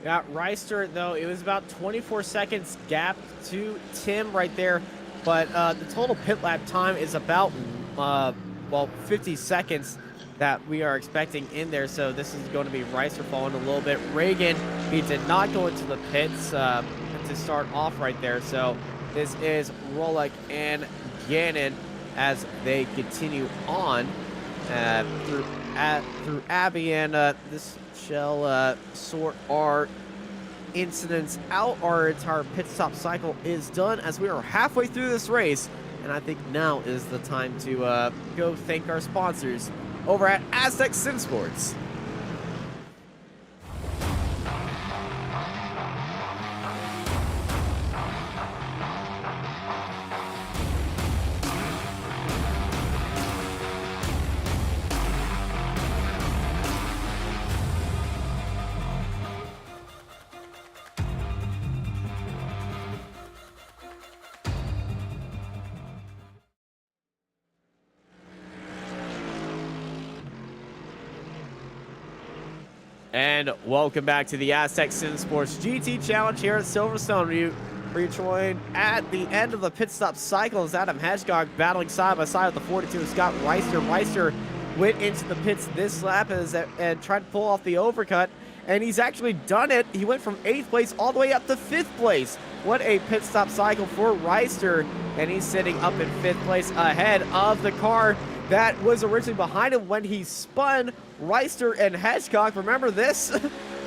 Yeah, Reister, though, it was about 24 seconds gap to Tim right there. But the total pit lap time is about, 50 seconds that we are expecting in there. So this is going to be Reister falling a little bit. Reagan, he did not go into the pits to start off right there. So this is Rolex and Gannon as they continue on through Abby. And this shall sort our incidents out. Our entire pit stop cycle is done as we are halfway through this race, and I think now is the time to go thank our sponsors over at Asetek SimSports. And welcome back to the Asetek SimSports GT Challenge here at Silverstone. We joined at the end of the pit stop cycle as Adam Hedgecock battling side by side with the 42 Scott Reister. Reister went into the pits this lap and tried to pull off the overcut, and he's actually done it. He went from 8th place all the way up to 5th place. What a pit stop cycle for Reister, and he's sitting up in 5th place ahead of the car that was originally behind him when he spun. Reister and Hedgecock, remember this?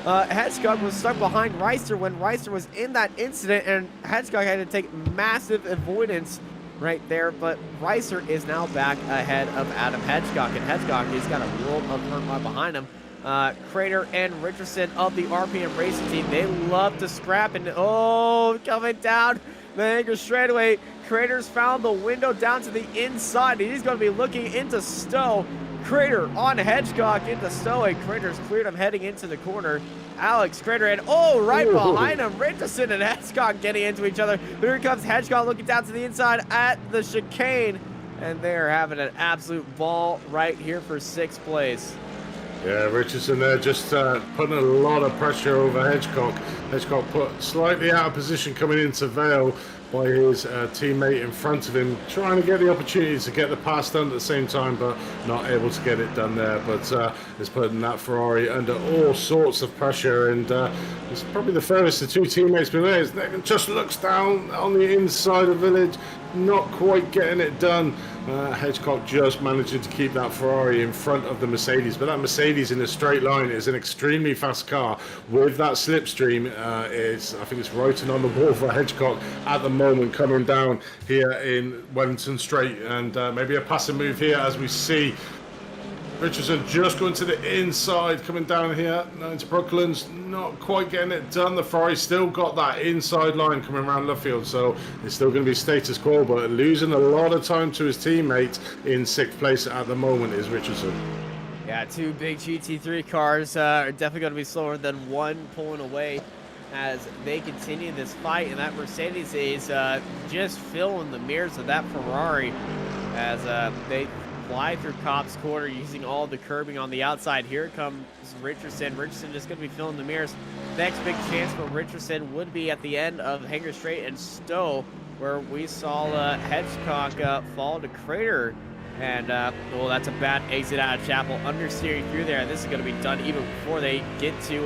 Hedgecock was stuck behind Reister when Reister was in that incident, and Hedgecock had to take massive avoidance right there, but Reister is now back ahead of Adam Hedgecock, and Hedgecock has got a world of hurt right behind him. Crater and Richardson of the RPM Racing Team, they love to scrap, and coming down the Hanger straightaway. Crater's found the window down to the inside, and he's going to be looking into Stowe. Crater on Hedgecock into Stowe, and Crater's cleared him heading into the corner. Alex Crater, and right behind him, Richardson and Hedgecock getting into each other. But here comes Hedgecock looking down to the inside at the chicane, and they're having an absolute ball right here for 6th place. Yeah, Richardson there just putting a lot of pressure over Hedgecock. Hedgecock put slightly out of position coming into Vale by his teammate in front of him, trying to get the opportunity to get the pass done at the same time, but not able to get it done there. But it's putting that Ferrari under all sorts of pressure, and it's probably the furthest the two teammates been there. It just looks down on the inside of Village, not quite getting it done. Hedgecock just managing to keep that Ferrari in front of the Mercedes, but that Mercedes in a straight line is an extremely fast car. With that slipstream, I think it's writing on the wall for Hedgecock at the moment, coming down here in Wellington Straight, and maybe a passing move here as we see Richardson just going to the inside, coming down here into Brooklands, not quite getting it done. The Ferrari still got that inside line coming around Luffield, so it's still going to be status quo, but losing a lot of time to his teammate in 6th place at the moment is Richardson. Yeah, two big GT3 cars are definitely going to be slower than one pulling away as they continue this fight, and that Mercedes is just filling the mirrors of that Ferrari as they fly through Cobb's Corner using all the curbing on the outside. Here comes Richardson. Richardson just going to be filling the mirrors. Next big chance for Richardson would be at the end of Hanger Straight and Stowe, where we saw Hedgecock fall to Crater And, well, that's a bad exit out of Chapel. Understeering through there. And this is going to be done even before they get to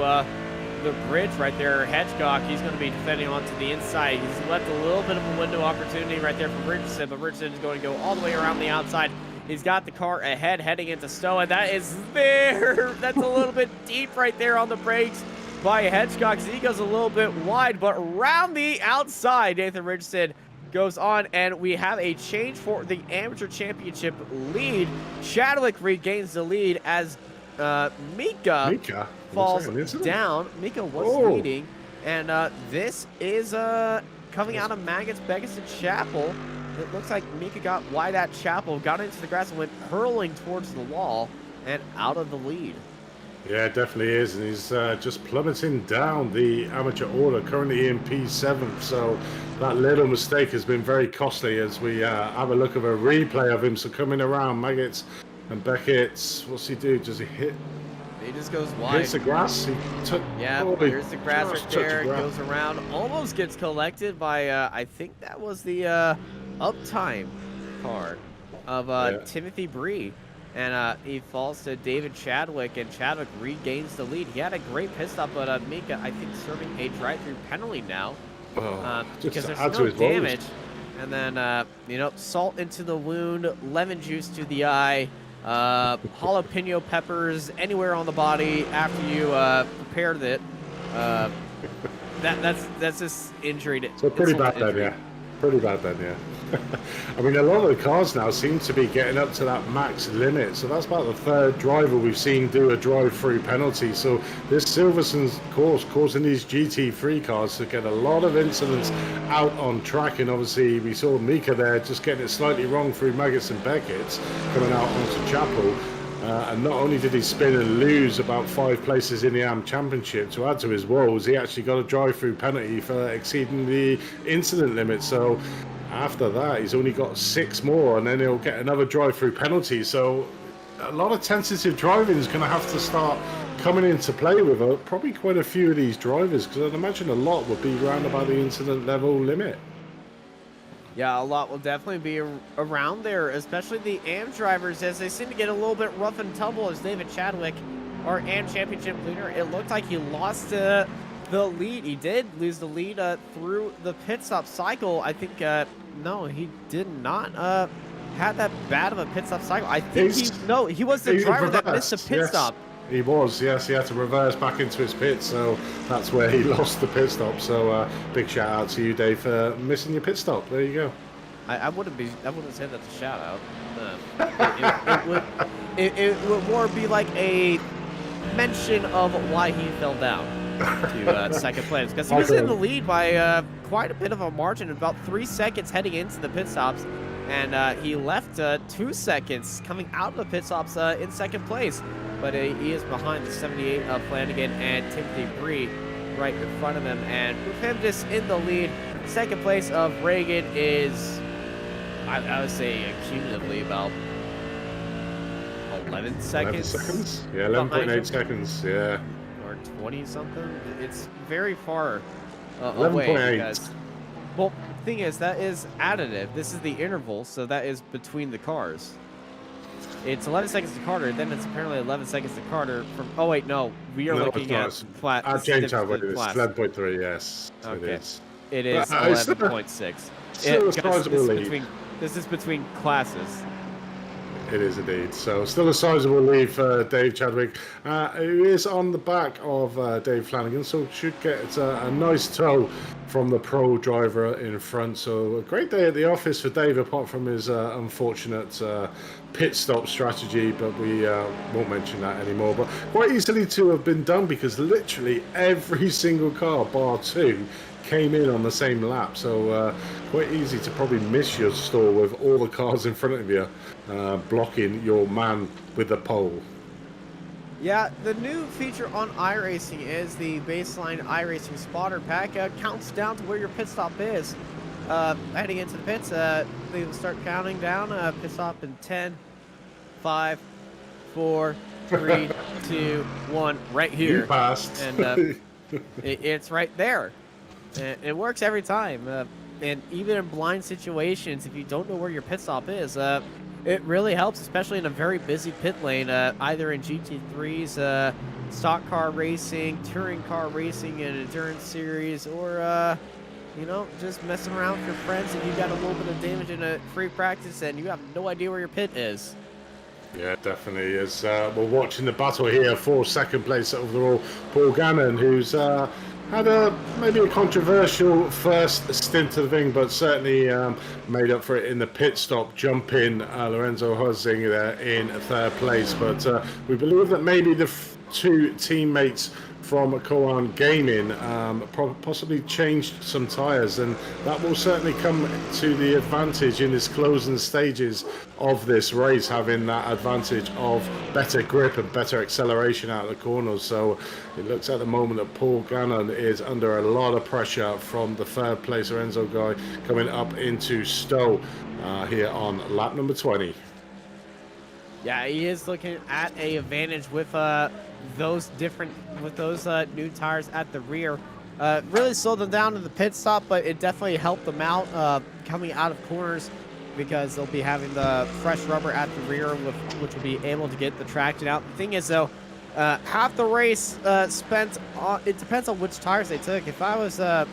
the bridge right there. Hedgecock, he's going to be defending onto the inside. He's left a little bit of a window opportunity right there for Richardson, but Richardson is going to go all the way around the outside. He's got the car ahead heading into Stowe, and that is there. That's a little bit deep right there on the brakes by Hedgecock. He goes a little bit wide, but around the outside, Nathan Richardson goes on, and we have a change for the amateur championship lead. Chadwick regains the lead as Mika falls down. Mika was leading, and this is coming out of Maggots Beguiston Chapel. It looks like Mika got wide at Chapel, got into the grass, and went hurling towards the wall and out of the lead. Yeah, it definitely is, and he's just plummeting down the amateur order, currently in P7, so that little mistake has been very costly as we have a look at a replay of him. So coming around, Maggots and Beckett, what's he do? Does he hit? He just goes wide. Hits the grass. There's the grass right there. Goes around, almost gets collected by, I think that was the uptime car of Timothy Bree. And he falls to David Chadwick, and Chadwick regains the lead. He had a great pit stop, but Mika, I think, serving a drive-through penalty now because there's no damage. And then, salt into the wound, lemon juice to the eye, jalapeno peppers anywhere on the body after you prepared it. That's this injury. So pretty bad then, yeah. Pretty bad then, yeah. I mean, a lot of the cars now seem to be getting up to that max limit. So that's about the third driver we've seen do a drive-through penalty. So this Silverstone's course causing these GT3 cars to get a lot of incidents out on track. And obviously we saw Mika there just getting it slightly wrong through Maggots and Beckett's coming out onto Chapel. And not only did he spin and lose about 5 places in the AM Championship, to add to his woes, he actually got a drive-through penalty for exceeding the incident limit. So after that, he's only got 6 more, and then he'll get another drive-through penalty. So a lot of tentative driving is going to have to start coming into play with probably quite a few of these drivers, because I'd imagine a lot would be around about the incident level limit. Yeah, a lot will definitely be around there, especially the AM drivers, as they seem to get a little bit rough and tumble. As David Chadwick, our AM championship leader, it looked like he lost the lead. He did lose the lead through the pit stop cycle. I think, no, he did not have that bad of a pit stop cycle. I think he was the driver that missed the pit stop. He was, yes. He had to reverse back into his pit, so that's where he lost the pit stop. So big shout out to you, Dave, for missing your pit stop. There you go. I wouldn't say that's a shout out. It would more be like a mention of why he fell down to second place, because he was in the lead by quite a bit of a margin, about 3 seconds heading into the pit stops, and he left 2 seconds coming out of the pit stops in second place. But he is behind the 78 of Flanagan and Timothy Bree right in front of him. And with him just in the lead, second place of Reagan is, I would say, cumulatively about 11 seconds. 11 seconds? Yeah, 11.8 seconds, yeah. Or 20-something. It's very far away. 11.8. Well, the thing is, that is additive. This is the interval, so that is between the cars. It's 11 seconds to Carter, then it's apparently 11 seconds to Carter from... Oh, wait, no. We are looking at flat... James Albert, it's 11.3, yes. Okay. It is 11.6. This is between classes. It is indeed. So still a sizable lead for Dave Chadwick, who is on the back of Dave Flanagan, so should get a nice tow from the pro driver in front. So a great day at the office for Dave, apart from his unfortunate pit stop strategy, but we won't mention that anymore. But quite easily to have been done, because literally every single car, bar 2, came in on the same lap, so quite easy to probably miss your stall with all the cars in front of you blocking your man with the pole. Yeah, the new feature on iRacing is the baseline iRacing spotter pack. Counts down to where your pit stop is. Heading into the pits, they will start counting down. Pit stop in 10, 5, 4, 3, 2, 1, right here. You passed. And it's right there. It works every time. And even in blind situations, if you don't know where your pit stop is, It really helps, especially in a very busy pit lane, either in GT3's stock car racing, touring car racing, and endurance series, or you know, just messing around with your friends and you got a little bit of damage in a free practice and you have no idea where your pit is. Yeah, definitely. As we're watching the battle here for second place overall, Paul Gannon, who's had maybe a controversial first stint of the thing, but certainly made up for it in the pit stop, jumping Lorenzo Huzzing there in third place. But we believe that maybe the two teammates from Koan Gaming possibly changed some tyres, and that will certainly come to the advantage in this closing stages of this race, having that advantage of better grip and better acceleration out of the corners. So it looks at the moment that Paul Gannon is under a lot of pressure from the third place Lorenzo guy coming up into Stowe here on lap number 20. Yeah, he is looking at a advantage with those new tires at the rear. Really slowed them down in the pit stop, but it definitely helped them out coming out of corners because they'll be having the fresh rubber at the rear, which will be able to get the traction out. The thing is, though, half the race spent on, it depends on which tires they took. If I was them,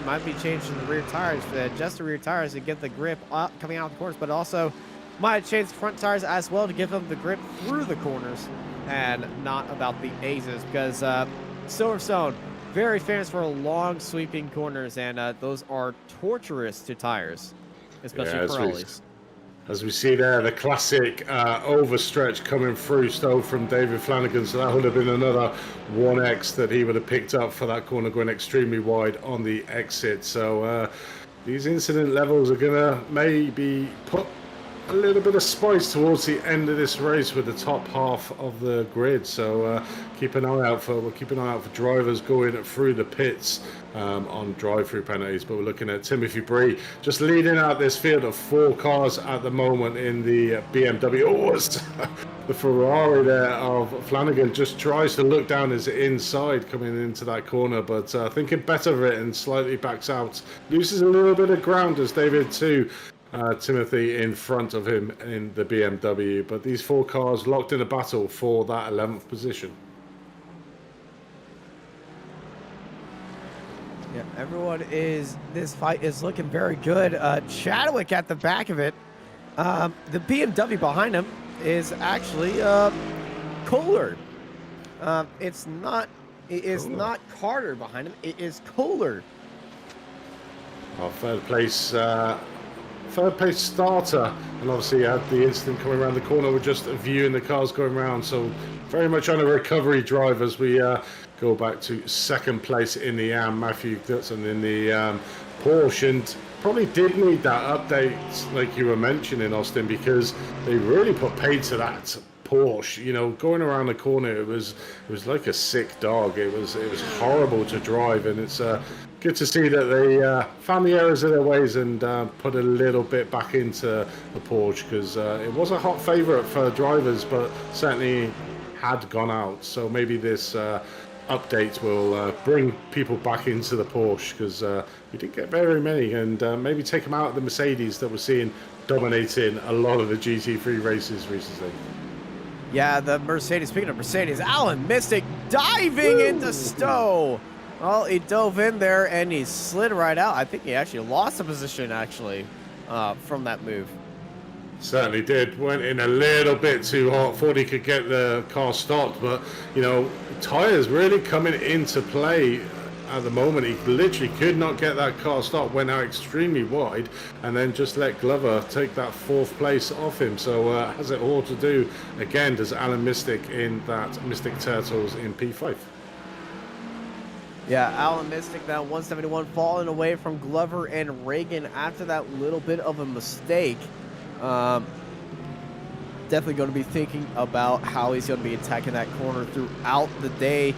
I'd be changing the rear tires, just the rear tires to get the grip coming out of the corners, but also might change the front tires as well to give them the grip through the corners and not about the aces, because Silverstone, very famous for long sweeping corners, and those are torturous to tires, especially Pirellis. As we see there, the classic overstretch coming through Stowe from David Flanagan, so that would have been another 1x that he would have picked up for that corner going extremely wide on the exit. So these incident levels are going to maybe put a little bit of spice towards the end of this race with the top half of the grid. So keep an eye out for drivers going through the pits on drive-through penalties. But we're looking at Timothy Bree just leading out this field of 4 cars at the moment in the BMW. Oh, it's the Ferrari there of Flanagan just tries to look down his inside coming into that corner, but thinking better of it and slightly backs out, loses a little bit of ground as David too. Timothy in front of him in the BMW, but these 4 cars locked in a battle for that 11th position. Yeah, this fight is looking very good. Chadwick at the back of it. The BMW behind him is actually Kohler. It is not Carter behind him. It is Kohler. Well, third place starter, and obviously you had the incident coming around the corner with just viewing the cars going around, so very much on a recovery drive as we go back to second place in the AM, Matthew Dutton in the Porsche, and probably did need that update like you were mentioning, Austin, because they really put paid to that Porsche. You know, going around the corner, it was like a sick dog. It was horrible to drive, and it's good to see that they found the errors of their ways and put a little bit back into the Porsche, because it was a hot favourite for drivers, but certainly had gone out. So maybe this update will bring people back into the Porsche, because we didn't get very many, and maybe take them out of the Mercedes that we're seeing dominating a lot of the GT3 races recently. Yeah, the Mercedes. Speaking of Mercedes, Alan Mystic diving into Stowe. Well, he dove in there and he slid right out. I think he actually lost the position from that move. Certainly did. Went in a little bit too hot. Thought he could get the car stopped, but you know, tires really coming into play at the moment. He literally could not get that car stopped. Went out extremely wide, and then just let Glover take that 4th place off him. So has it all to do again? Does Alan Mystic in that Mystic Turtles in P5? Yeah, Alan Mystic now 171, falling away from Glover and Reagan after that little bit of a mistake. Definitely going to be thinking about how he's going to be attacking that corner throughout the day.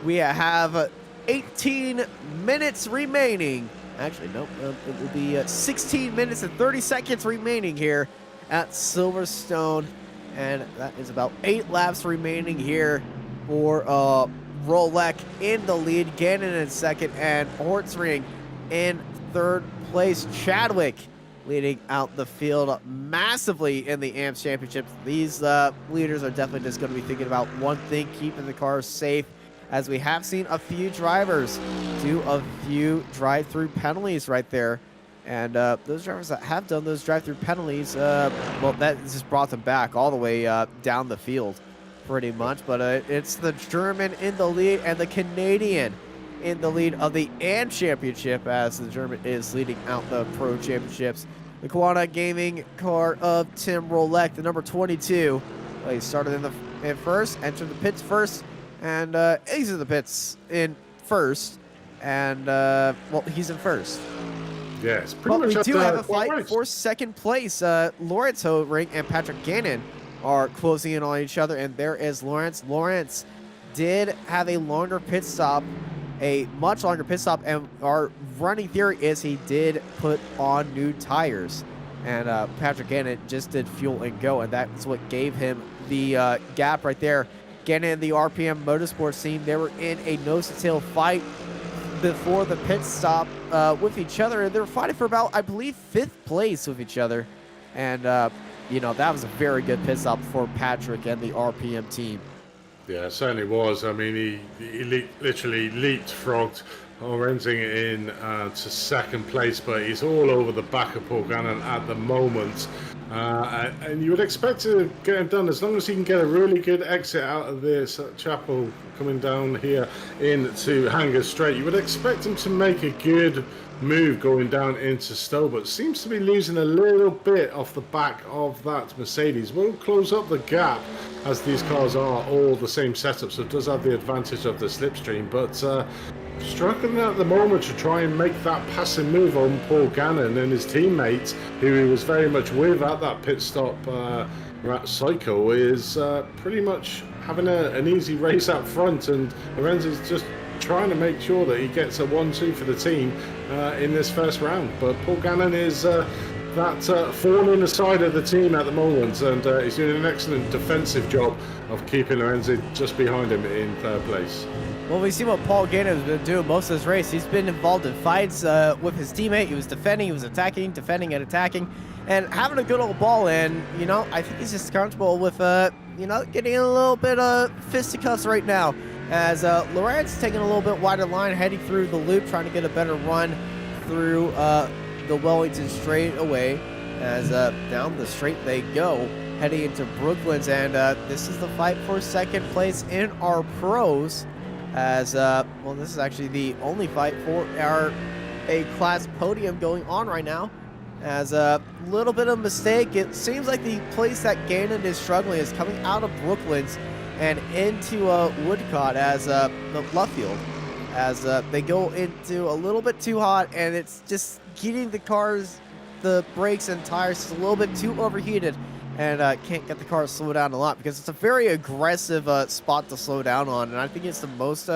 We have 18 minutes remaining. Actually, nope. It will be 16 minutes and 30 seconds remaining here at Silverstone. And that is about 8 laps remaining here for Rolek in the lead, Gannon in second, and Hortzring in third place. Chadwick leading out the field massively in the AMPS Championships. These leaders are definitely just going to be thinking about one thing, keeping the cars safe, as we have seen a few drivers do a few drive-through penalties right there. And those drivers that have done those drive-through penalties, well, that just brought them back all the way down the field pretty much. But it's the German in the lead and the Canadian in the lead of the AMPS Championship, as the German is leading out the Pro Championships. The Quanta Gaming car of Tim Rolek, the number 22. He started in first, entered the pits first, and exited the pits in first. And, well, he's in first. Yes, pretty but much. We do have a fight for second place. Lawrence Horing and Patrick Gannon are closing in on each other, and there is Lawrence. Lawrence did have a longer pit stop, a much longer pit stop, and our running theory is he did put on new tires. And Patrick Gannon just did fuel and go, and that's what gave him the gap right there. Gannon and the RPM Motorsports team, they were in a nose-to-tail fight before the pit stop with each other, and they were fighting for about, I believe, 5th place with each other. And you know, that was a very good pit stop for Patrick and the RPM team. Yeah, it certainly was. I mean, he literally leapfrogged Orenzing in to second place, but he's all over the back of Paul Gannon at the moment. And you would expect to get him done as long as he can get a really good exit out of this chapel coming down here into Hanger Straight. You would expect him to make a good move going down into Stowe, but seems to be losing a little bit off the back of that Mercedes. Will close up the gap, as these cars are all the same setup, so it does have the advantage of the slipstream, but struggling at the moment to try and make that passing move on Paul Gannon and his teammates, who he was very much with at that pit stop cycle, is pretty much having an easy race up front, and Lorenzo's just trying to make sure that he gets a 1-2 for the team in this first round. But Paul Gannon is that thorn in the side of the team at the moment, and he's doing an excellent defensive job of keeping Lorenzo just behind him in third place. Well, we see what Paul Gannon has been doing most of this race. He's been involved in fights with his teammate. He was defending, he was attacking, defending and attacking, and having a good old ball. And, you know, I think he's just comfortable with, you know, getting a little bit of fisticuffs right now, as Lawrence taking a little bit wider line, heading through the loop, trying to get a better run through the Wellington straightaway, as down the straight they go, heading into Brooklands. And this is the fight for second place in our pros, as well, this is actually the only fight for our A-class podium going on right now. As a little bit of mistake, it seems like the place that Gannon is struggling is coming out of Brooklands and into Woodcott, as the Luffield, as they go into a little bit too hot, and it's just getting the cars, the brakes and tires just a little bit too overheated, and can't get the car to slow down a lot, because it's a very aggressive spot to slow down on, and I think it's the most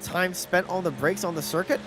time spent on the brakes on the circuit.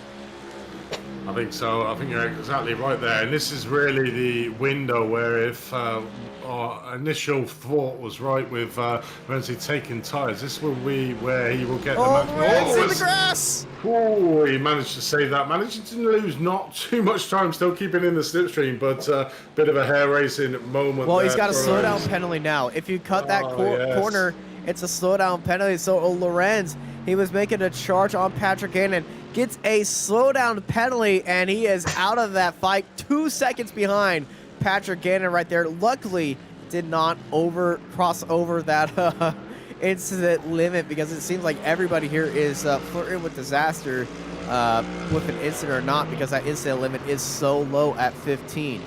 I think so. I think you're exactly right there. And this is really the window where, if our initial thought was right with Renzi taking tyres, this will be where he will get the match. Oh, in the grass! Oh, he managed to save that. Managed to lose not too much time, still keeping in the slipstream, but a bit of a hair racing moment. Well, he's got a slowdown penalty now. If you cut that corner, it's a slowdown penalty. So Lorenz, he was making a charge on Patrick Gannon, gets a slowdown penalty, and he is out of that fight 2 seconds behind Patrick Gannon right there. Luckily, did not cross over that incident limit, because it seems like everybody here is flirting with disaster with an incident or not, because that incident limit is so low at 15.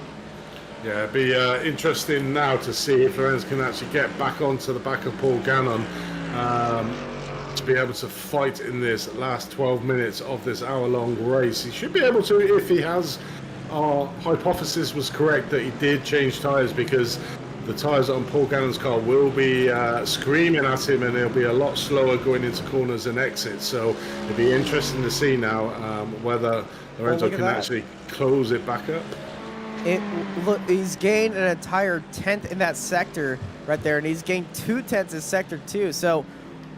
Yeah, it'd be interesting now to see if Lorenz can actually get back onto the back of Paul Gannon to be able to fight in this last 12 minutes of this hour-long race. He should be able to, if he has, our hypothesis was correct that he did change tyres, because the tyres on Paul Gannon's car will be screaming at him, and he'll be a lot slower going into corners and exits. So it'll be interesting to see now whether Lorenzo can actually close it back up. Look, he's gained an entire 10th in that sector right there, and he's gained 2 tenths in sector 2. So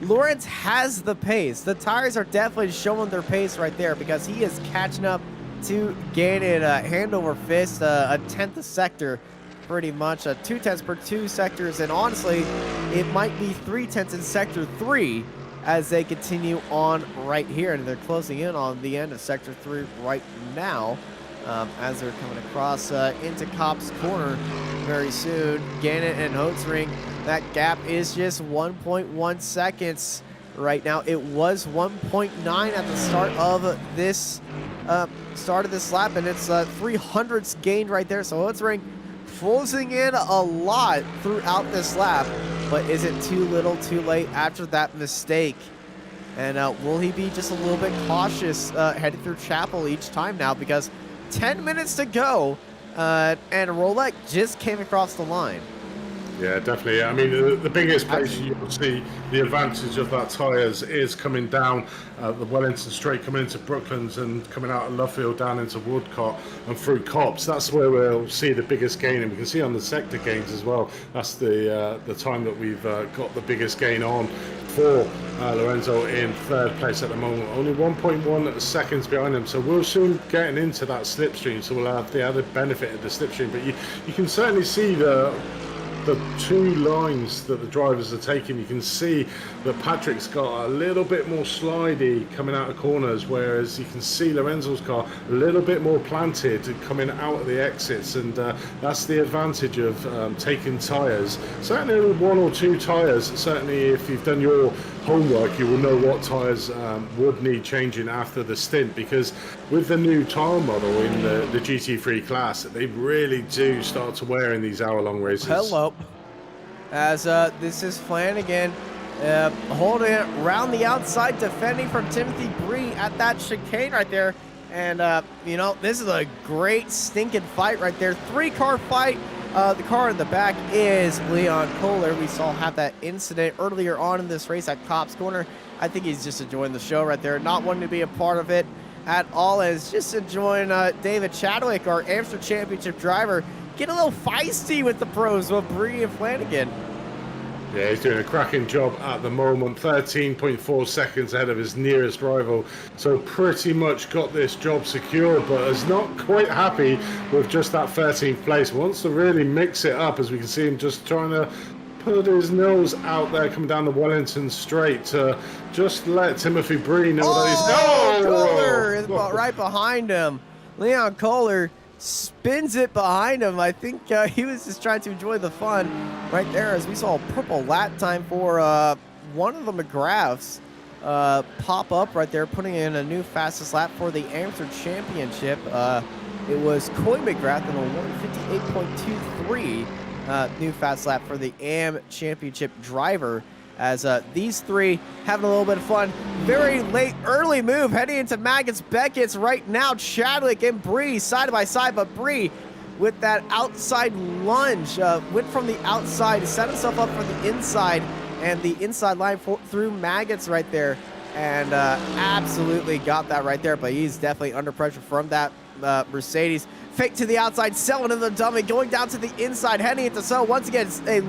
Lawrence has the pace. The tires are definitely showing their pace right there, because he is catching up to gain it hand over fist, a tenth a sector, pretty much, 2/10 per 2 sectors, and honestly, it might be 3/10 in sector 3 as they continue on right here, and they're closing in on the end of sector 3 right now. As they're coming across into Cop's Corner very soon. Gannett and Hotzring, that gap is just 1.1 seconds right now. It was 1.9 at the start of this lap, and it's 300ths gained right there. So Hotzring closing in a lot throughout this lap, but is it too little too late after that mistake? And will he be just a little bit cautious heading through Chapel each time now, because 10 minutes to go, and Rolek just came across the line. Yeah, definitely. I mean, the biggest place you'll see the advantage of that tyres is coming down the Wellington Straight, coming into Brooklands and coming out of Luffield down into Woodcott and through Copse. That's where we'll see the biggest gain, and we can see on the sector gains as well. That's the time that we've got the biggest gain on for Lorenzo in third place at the moment. Only 1.1 seconds behind him, so we're soon getting into that slipstream, so we'll have the added benefit of the slipstream. But you can certainly see the two lines that the drivers are taking. You can see that Patrick's got a little bit more slidey coming out of corners, whereas you can see Lorenzo's car a little bit more planted coming out of the exits, and that's the advantage of taking tyres. Certainly one or two tyres, certainly if you've done your homework, you will know what tyres would need changing after the stint, because with the new tyre model in the GT3 class, they really do start to wear in these hour-long races. Hello. As this is Flanagan holding it around the outside, defending from Timothy Bree at that chicane right there. And, you know, this is a great stinking fight right there. 3-car fight. The car in the back is Leon Kohler. We saw have that incident earlier on in this race at Cop's Corner. I think he's just enjoying the show right there, not wanting to be a part of it at all, as just enjoying David Chadwick, our Amsterdam Championship driver, get a little feisty with the pros with Bree and Flanagan. Yeah, he's doing a cracking job at the moment. 13.4 seconds ahead of his nearest rival. So pretty much got this job secured, but is not quite happy with just that 13th place. Wants to really mix it up, as we can see him just trying to put his nose out there coming down the Wellington Straight to just let Timothy Bree know that he's... Kohler is right behind him. Leon Kohler spins it behind him. I think he was just trying to enjoy the fun right there, as we saw a purple lap time for one of the McGraths pop up right there, putting in a new fastest lap for the Amsterdam Championship. It was Coy McGrath in a 158.23 new fast lap for the AM Championship driver, as these three having a little bit of fun. Very late early move heading into Maggots Beckett's right now. Chadwick and Bree side by side, but Bree with that outside lunge went from the outside, set himself up for the inside, and the inside line through Maggots right there, and absolutely got that right there. But he's definitely under pressure from that Mercedes. Fake to the outside, selling in the dummy, going down to the inside, heading into so once again a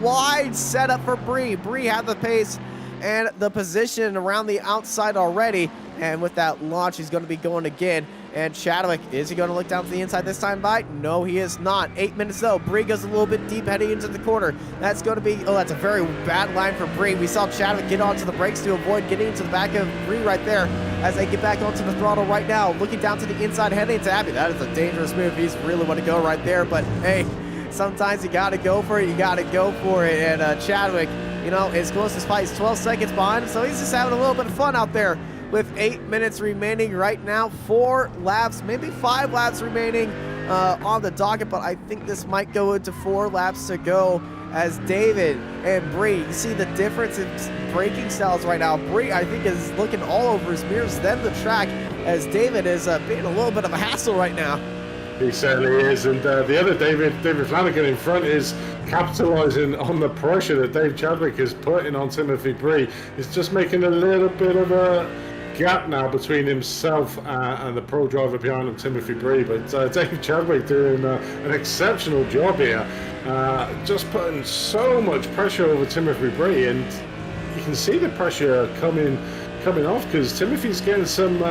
wide setup for Bree. Bree had the pace and the position around the outside already, and with that launch, he's going to be going again. And Chadwick, is he going to look down to the inside this time by? No, he is not. 8 minutes though. Bree goes a little bit deep heading into the corner. That's going to be, oh, that's a very bad line for Bree. We saw Chadwick get onto the brakes to avoid getting into the back of Bree right there, as they get back onto the throttle right now, looking down to the inside, heading to Abby. That is a dangerous move. He's really want to go right there, but hey, sometimes you got to go for it. You got to go for it. And Chadwick, you know, his closest fight is 12 seconds behind him, so he's just having a little bit of fun out there. With 8 minutes remaining right now, 4 laps, maybe 5 laps remaining on the docket, but I think this might go into 4 laps to go, as David and Bree, you see the difference in braking styles right now. Bree, I think, is looking all over his mirrors, then the track, as David is being a little bit of a hassle right now. He certainly is, and the other David Flanagan in front is capitalising on the pressure that Dave Chadwick is putting on Timothy Bree. He's just making a little bit of a gap now between himself and the pro driver behind him, Timothy Bree. But Dave Chadwick doing an exceptional job here, just putting so much pressure over Timothy Bree, and you can see the pressure coming off, because Timothy's getting some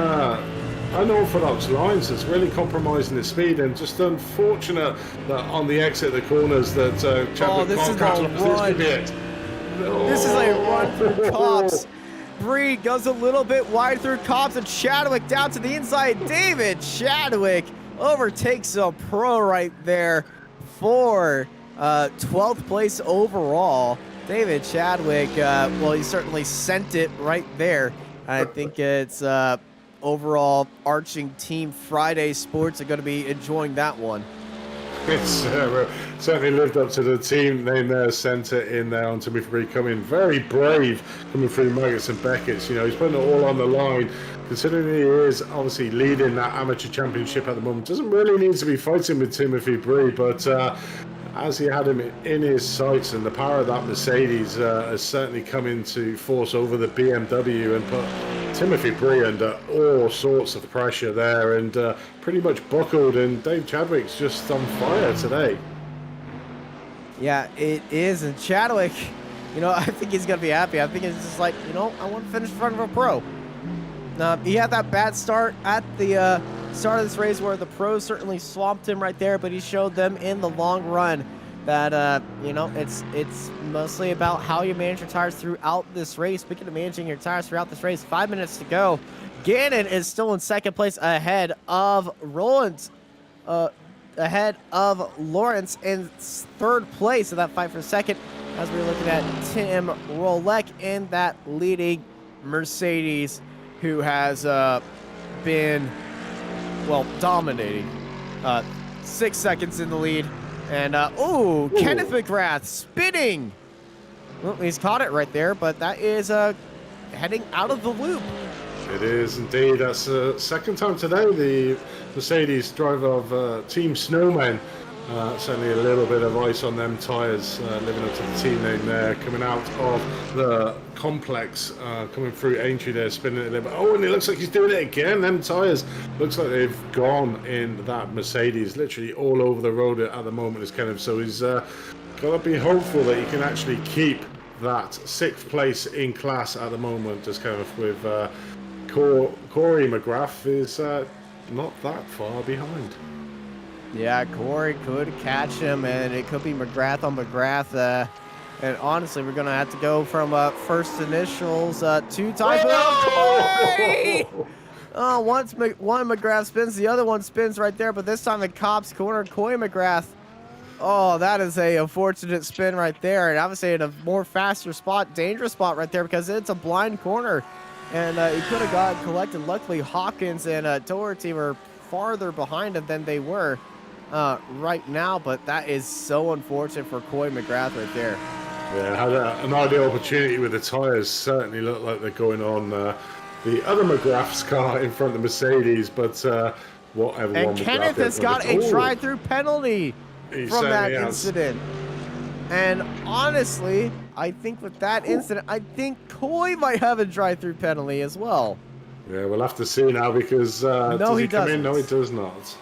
unorthodox lines that's really compromising his speed, and just unfortunate that on the exit of the corners that Chadwick this can't is a capitalize. This could be it. This is a run through Cops. Bree goes a little bit wide through Cops, and Chadwick down to the inside. David Chadwick overtakes a pro right there for 12th place overall. David Chadwick, well, he certainly sent it right there. I think it's overall Arching Team Friday Sports are going to be enjoying that one. It's certainly lived up to the team name there, centre in there on Timothy Bree, coming very brave, coming through Maggots and Beckett's. You know, he's putting it all on the line, considering he is obviously leading that amateur championship at the moment. Doesn't really need to be fighting with Timothy Bree, but as he had him in his sights, and the power of that Mercedes has certainly come into force over the BMW and put Timothy Bree under all sorts of pressure there, and pretty much buckled, and Dave Chadwick's just on fire today. Yeah, it is, and Chadwick, you know, I think he's going to be happy. I think it's just like, you know, I want to finish in front of a pro. He had that bad start at the start of this race where the pros certainly swamped him right there, but he showed them in the long run that, you know, it's mostly about how you manage your tires throughout this race. Speaking of managing your tires throughout this race, 5 minutes to go. Gannon is still in second place ahead of Rollins, ahead of Lawrence in third place in that fight for second, as we're looking at Tim Rolek in that leading Mercedes, who has been, well, dominating. 6 seconds in the lead. And, Kenneth McGrath spinning. Well, he's caught it right there, but that is heading out of the loop. It is indeed. That's the second time today the Mercedes driver of Team Snowmen. Certainly a little bit of ice on them tyres, living up to the team name there, coming out of the complex, coming through Aintree there, spinning it a little bit. Oh, and it looks like he's doing it again. Them tyres looks like they've gone in that Mercedes, literally all over the road at the moment, is Kenneth. So he's got to be hopeful that he can actually keep that 6th place in class at the moment, just kind of with Corey McGrath is not that far behind. Yeah, Corey could catch him, and it could be McGrath on McGrath. And honestly, we're going to have to go from first initials 2 times. Corey! One McGrath spins, the other one spins right there, but this time the Cops corner Corey McGrath. Oh, that is a unfortunate spin right there, and obviously in a more faster spot, dangerous spot right there, because it's a blind corner, and he could have got collected. Luckily, Hawkins and Doherty were farther behind him than they were right now, but that is so unfortunate for Coy McGrath right there. Yeah, had an ideal opportunity with the tyres. Certainly look like they're going on the other McGrath's car in front of the Mercedes, but whatever. And Kenneth has got a drive-through penalty from that incident. And honestly, I think with that incident, I think Coy might have a drive-through penalty as well. Yeah, we'll have to see now, because no, he doesn't. No, he does not.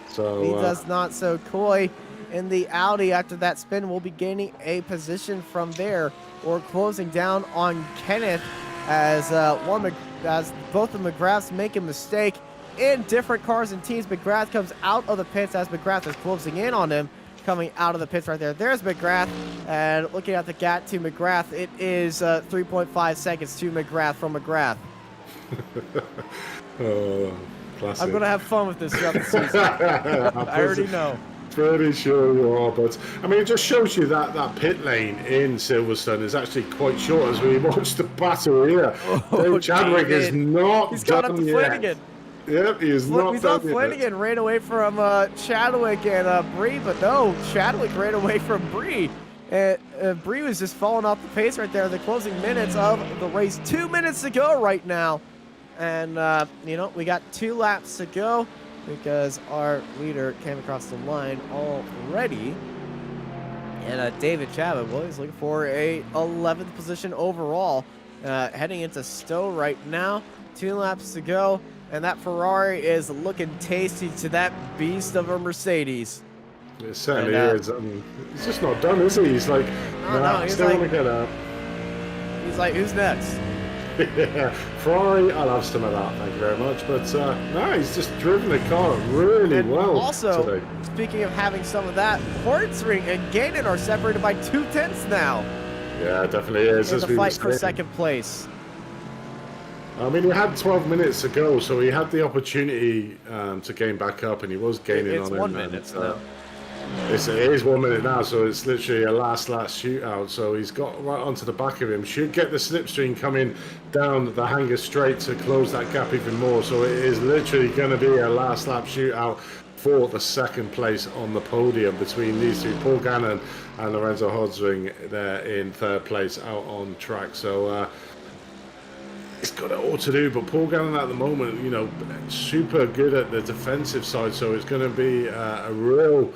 So he does not. So Coy in the Audi after that spin will be gaining a position from there, or closing down on Kenneth as both of McGraths make a mistake in different cars and teams. McGrath comes out of the pits as McGrath is closing in on him, coming out of the pits right there. There's McGrath, and looking at the gap to McGrath, it is 3.5 seconds to McGrath from McGrath. Classic. I'm going to have fun with this throughout the season. I already know. Pretty sure you are, but I mean, it just shows you that that pit lane in Silverstone is actually quite short as we watch the battle here. Dave Chadwick is not He's caught up to Flanagan. Yep, he is not. He's on Flanagan, ran away from Chadwick and Bree, but no, Chadwick ran away from Bree. And Bree was just falling off the pace right there in the closing minutes of the race. 2 minutes to go right now. And, you know, we got 2 laps to go because our leader came across the line already. And David Chadwick, well, he's looking for a 11th position overall. Heading into Stowe right now. 2 laps to go. And that Ferrari is looking tasty to that beast of a Mercedes. It certainly is. He's just not done, is he? He's like, no, still want to get up. He's like, who's next? Yeah, Ferrari, I'll have some of that, thank you very much. But no, he's just driven the car really well Also, today. speaking of having some of that, Hornsring and Gannon are separated by 2/10 now Yeah, it definitely is. in as the we were fight for saying. second place. I mean, he had 12 minutes to go, so he had the opportunity to gain back up, and he was gaining It's on 1 him. minute and, now. It is 1 minute now, so it's literally a last shootout. So he's got right onto the back of him. Should get the slipstream coming down the hanger straight to close that gap even more. So it is literally going to be a last lap shootout for the second place on the podium between these two, Paul Gannon and Lorenzo Hodsring there in third place out on track. So it's got it all to do, but Paul Gannon at the moment, you know, super good at the defensive side. So it's going to be a real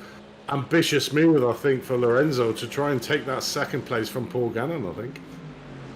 ambitious move, I think, for Lorenzo to try and take that second place from Paul Gannon, I think.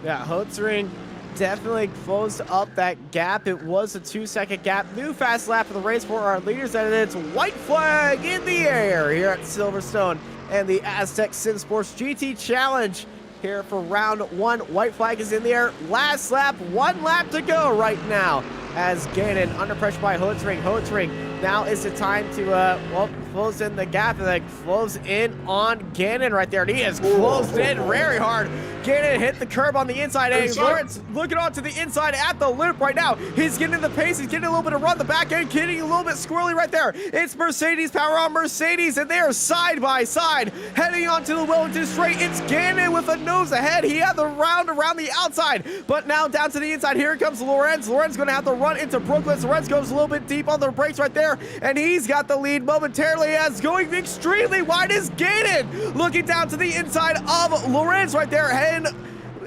Yeah, Hotsring definitely closed up that gap. It was a 2-second gap. New fast lap of the race for our leaders, and it's white flag in the air here at Silverstone and the Asetek SimSports GT Challenge here for round 1. White flag is in the air. Last lap, 1 lap to go right now as Gannon under pressure by Hotsring. Hotsring, now is the time to, close in the gap and then close in on Gannon right there. And he has closed in very hard. Gannon hit the curb on the inside. And Lawrence looking onto the inside at the loop right now. He's getting the pace. He's getting a little bit of run. The back end getting a little bit squirrely right there. It's Mercedes power on Mercedes, and they are side by side heading onto the Wellington straight. It's Gannon with a nose ahead. He had the round around the outside, but now down to the inside. Here comes Lorenz. Lorenz going to have to run into Brooklyn. Lorenz goes a little bit deep on the brakes right there, and he's got the lead momentarily as going extremely wide is Gannon. Looking down to the inside of Lorenz right there, and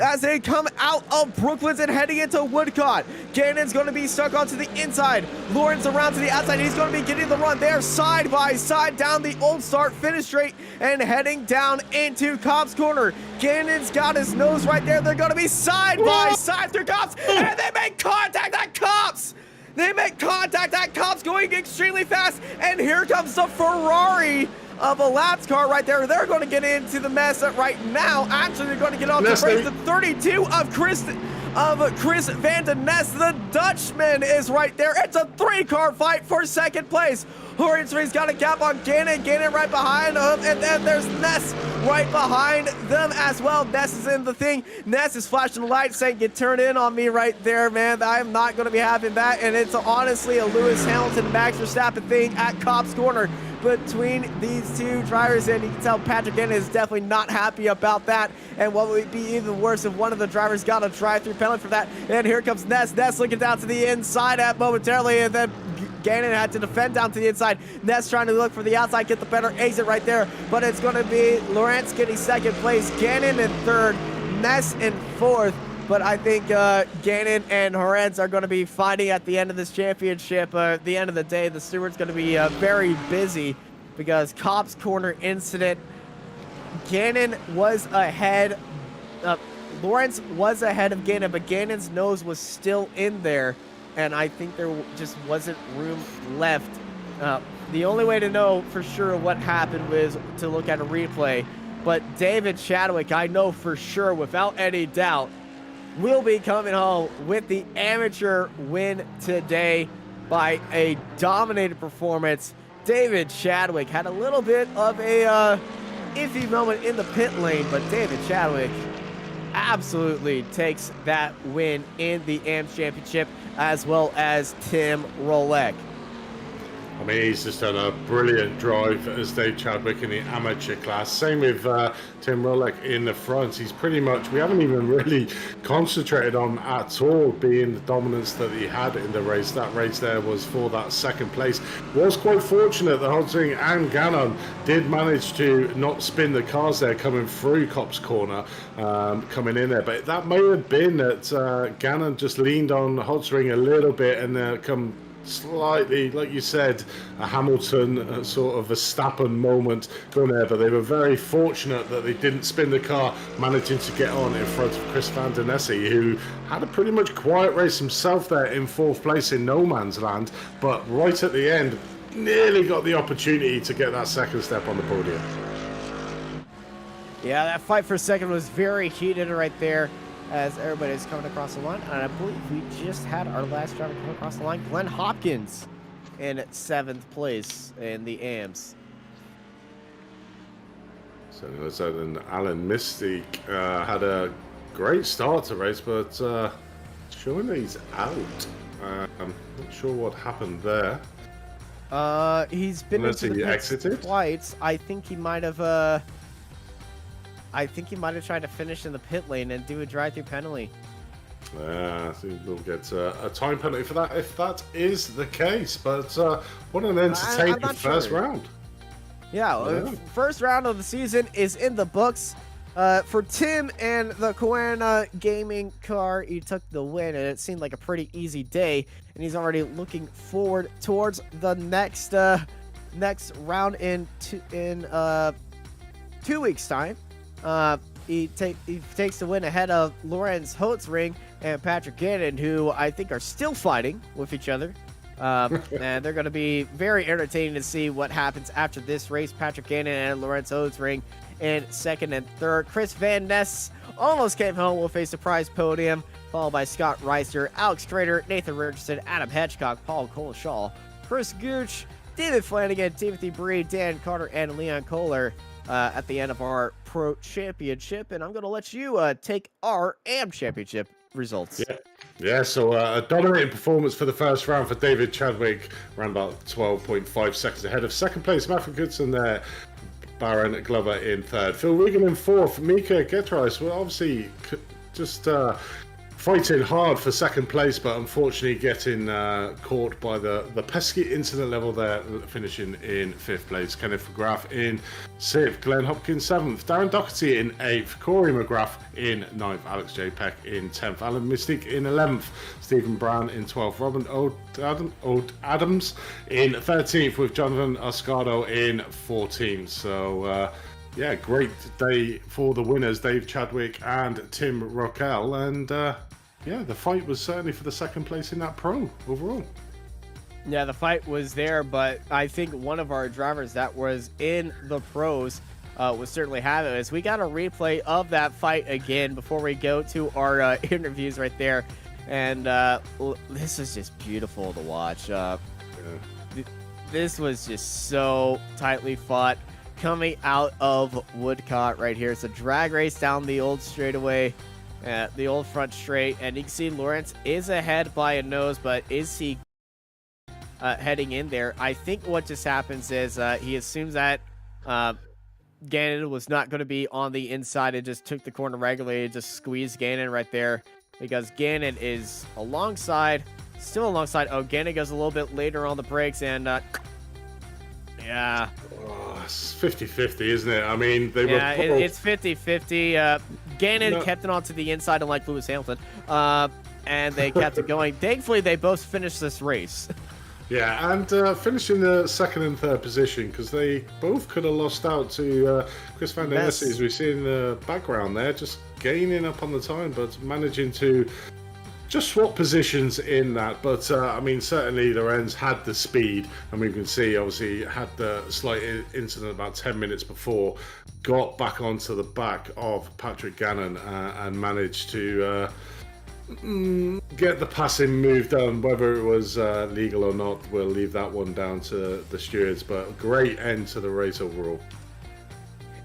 as they come out of Brooklyn's and heading into Woodcott. Gannon's going to be stuck onto the inside. Lawrence around to the outside. He's going to be getting the run there side by side down the old start, finish straight, and heading down into Cobb's corner. Gannon's got his nose right there. They're going to be side by side through Cobb's, and they make contact at Cobb's. They make contact at Cobb's going extremely fast, and here comes the Ferrari of a laps car right there. They're going to get into the mess right now. Actually, they're going to get off the race. The 32 of Chris Van Den Ness, the Dutchman, is right there. It's a 3-car fight for second place. Hornsring's got a gap on Gannon. Gannon right behind him, and then there's Ness right behind them as well. Ness is in the thing. Ness is flashing the light saying, "You turn in on me right there, man. I am not going to be having that." And it's honestly a Lewis Hamilton, Max Verstappen thing at Cobb's corner between these two drivers, and you can tell Patrick Gannon is definitely not happy about that. And what would be even worse if one of the drivers got a drive-through penalty for that. And here comes Ness. Ness looking down to the inside at momentarily, and then Gannon had to defend down to the inside. Ness trying to look for the outside, get the better exit right there, but it's going to be Lawrence getting second place, Gannon in third, Ness in fourth. But I think Gannon and Lorenz are going to be fighting at the end of this championship. At the end of the day, the steward's going to be very busy because Cobb's corner incident, Gannon was ahead. Lawrence was ahead of Gannon, but Gannon's nose was still in there, and I think there just wasn't room left. The only way to know for sure what happened was to look at a replay. But David Chadwick, I know for sure, without any doubt, will be coming home with the amateur win today by a dominated performance. David Chadwick had a little bit of a iffy moment in the pit lane, but David Chadwick absolutely takes that win in the AMS Championship, as well as Tim Rolek. I mean, he's just done a brilliant drive as Dave Chadwick in the amateur class. Same with Tim Rolek in the front. He's pretty much, we haven't even really concentrated on at all being the dominance that he had in the race. That race there was for that second place. Was quite fortunate that Hodsring and Gannon did manage to not spin the cars there coming through Cobb's corner, coming in there. But that may have been that Gannon just leaned on Hodsring a little bit and come slightly, like you said, a Hamilton sort of Verstappen moment going there, but they were very fortunate that they didn't spin the car, managing to get on in front of Chris Van Den Ness, who had a pretty much quiet race himself there in fourth place in no man's land, but right at the end nearly got the opportunity to get that second step on the podium. Yeah, that fight for second was very heated right there. as everybody's coming across the line. And I believe we just had our last driver come across the line, Glenn Hopkins, in 7th place in the AMs. So as and Alan Mystique had a great start to race, but showing that he's out. I'm not sure what happened there. He's been Unless into the he pits exited? twice. I think he might have tried to finish in the pit lane and do a drive-through penalty. I think we'll get a time penalty for that if that is the case. But what an entertaining first round. Yeah, first round of the season is in the books. For Tim and the Koana gaming car, he took the win, and it seemed like a pretty easy day. And he's already looking forward towards the next round in 2 weeks' time. He takes the win ahead of Lorenz Holtzring and Patrick Gannon, who I think are still fighting with each other. And they're going to be very entertaining to see what happens after this race. Patrick Gannon and Lorenz Holtzring in 2nd and 3rd. Chris Van Ness almost came home with a surprise podium, followed by Scott Reister, Alex Trader, Nathan Richardson, Adam Hedgecock, Paul Coleshaw, Chris Gooch, David Flanagan, Timothy Bree, Dan Carter, and Leon Kohler at the end of our Pro Championship. And I'm going to let you take our AM Championship results. Yeah, so a dominating performance for the first round for David Chadwick, around about 12.5 seconds ahead of second place, Matthew Goodson there, Baron Glover in 3rd, Phil Regan in 4th, Mika Getreis, well, obviously just fighting hard for 2nd place, but unfortunately getting caught by the pesky incident level there, finishing in 5th place. Kenneth McGrath in 6th, Glenn Hopkins 7th, Darren Doherty in 8th, Corey McGrath in 9th, Alex J. Peck in 10th, Alan Mystique in 11th, Stephen Brown in 12th, Robin Old Adams in 13th, with Jonathan Oscardo in 14th. So yeah, great day for the winners, Dave Chadwick and Tim Rockel, and yeah, the fight was certainly for the 2nd place in that pro overall. Yeah, the fight was there, but I think one of our drivers that was in the pros was certainly having it. We got a replay of that fight again before we go to our interviews right there. And this is just beautiful to watch. This was just so tightly fought coming out of Woodcott right here. It's a drag race down the old straightaway. The old front straight, and you can see Lawrence is ahead by a nose, but is he heading in there? I think what just happens is he assumes that Gannon was not going to be on the inside and just took the corner regularly and just squeezed Gannon right there, because Gannon is still alongside. Oh, Gannon goes a little bit later on the brakes, and yeah. Oh, it's 50-50, isn't it? I mean, it's 50-50. Gannon kept it onto the inside, unlike Lewis Hamilton, and they kept it going. Thankfully, they both finished this race. Yeah, and finishing the 2nd and 3rd position, because they both could have lost out to Chris Van Der Ness, as we see in the background there, just gaining up on the time, but managing to just swap positions in that. But I mean, certainly Lorenz had the speed, and we can see obviously had the slight incident about 10 minutes before, got back onto the back of Patrick Gannon and managed to get the passing move done. Whether it was legal or not, we'll leave that one down to the stewards, but a great end to the race overall.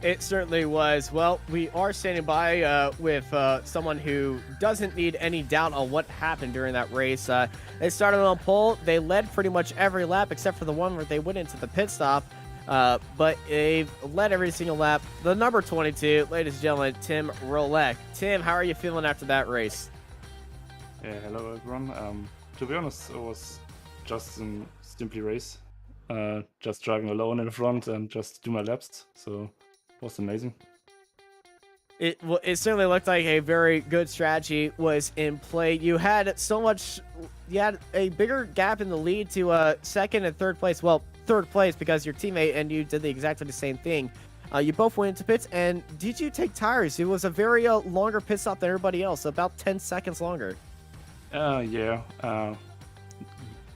It certainly was. Well, we are standing by with someone who doesn't need any doubt on what happened during that race. They started on pole. They led pretty much every lap except for the one where they went into the pit stop. But they've led every single lap. The number 22, ladies and gentlemen, Tim Rolek. Tim, how are you feeling after that race? Yeah, hello everyone. To be honest, it was just a simply race. Just driving alone in the front and just do my laps. So it was amazing. It certainly looked like a very good strategy was in play. You had a bigger gap in the lead to 2nd and 3rd place. Well, 3rd place because your teammate and you did exactly the same thing. You both went into pits, and did you take tires? It was a very longer pit stop than everybody else, about 10 seconds longer. Yeah.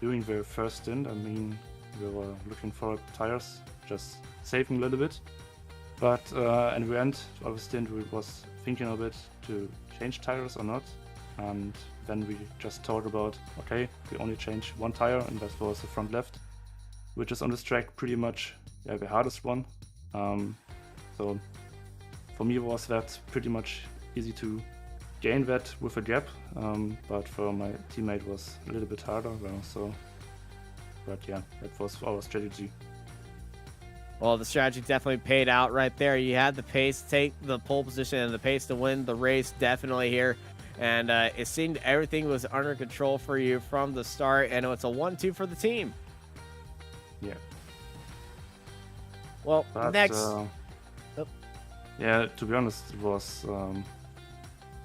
Doing the first stint, I mean, we were looking for tires, just saving a little bit. But in the end of the stint, we was thinking a bit to change tires or not, and then we just talked about, okay, we only change one tire, and that was the front left, which is on this track pretty much the hardest one. So for me was that pretty much easy to gain that with a gap, but for my teammate was a little bit harder. But yeah, that was our strategy. Well, the strategy definitely paid out right there. You had the pace to take the pole position and the pace to win the race definitely here. And it seemed everything was under control for you from the start, and it's a 1-2 for the team. Yeah. Well, But, next... Yeah, to be honest, it was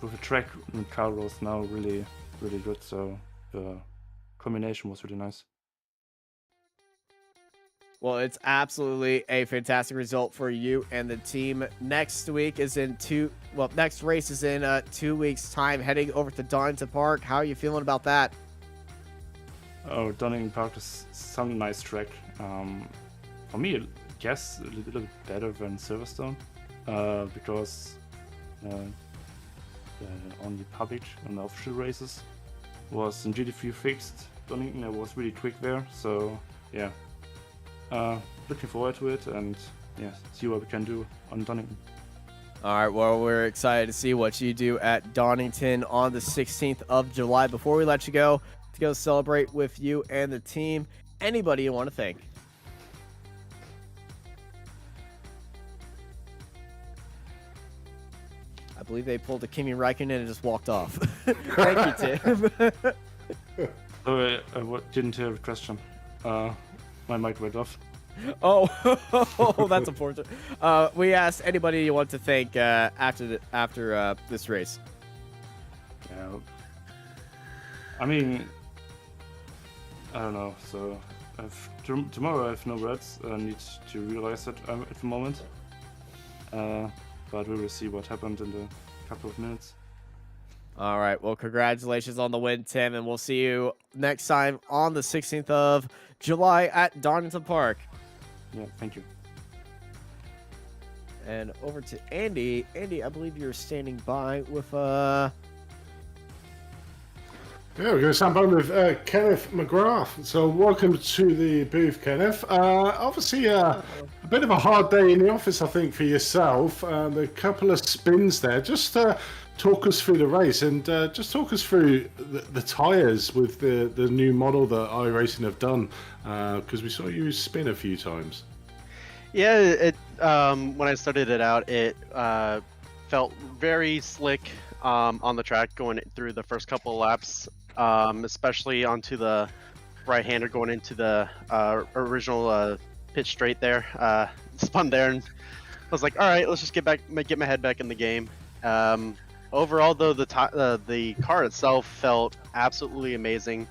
with the track and car was now really, really good. So the combination was really nice. Well, it's absolutely a fantastic result for you and the team. Next week is next race is in 2 weeks' time, heading over to Donington Park. How are you feeling about that? Oh, Donington Park is some nice track. For me, I guess a little bit better than Silverstone, because the only public and official races was in GT3 fixed. Donington was really quick there, so yeah. Looking forward to it, and yeah, see what we can do on Donington. All right, well, we're excited to see what you do at Donington on the 16th of July. Before we let you go, to go celebrate with you and the team, anybody you want to thank? I believe they pulled a Kimi Räikkönen and just walked off. Thank you, Tim. Oh, I didn't hear the question. My mic went off. Oh, that's unfortunate. We asked anybody you want to thank after this race. Yeah. I mean, I don't know. So tomorrow I have no words. I need to realize it at the moment. But we will see what happened in the couple of minutes. All right. Well, congratulations on the win, Tim, and we'll see you next time on the 16th of July at Donington Park. Yeah, thank you. And over to Andy. Andy, I believe you're standing by with Yeah, we're going to stand by with Kenneth McGrath. So welcome to the booth, Kenneth. Obviously, a bit of a hard day in the office, I think, for yourself. A couple of spins there. Just talk us through the race, and just talk us through the tyres with the new model that iRacing have done, because we saw you spin a few times. Yeah, it when I started it out, it felt very slick on the track going through the first couple of laps, especially onto the right-hander going into the original pitch straight there. Spun there, and I was like, all right, let's just get my head back in the game. Overall, though, the car itself felt absolutely amazing.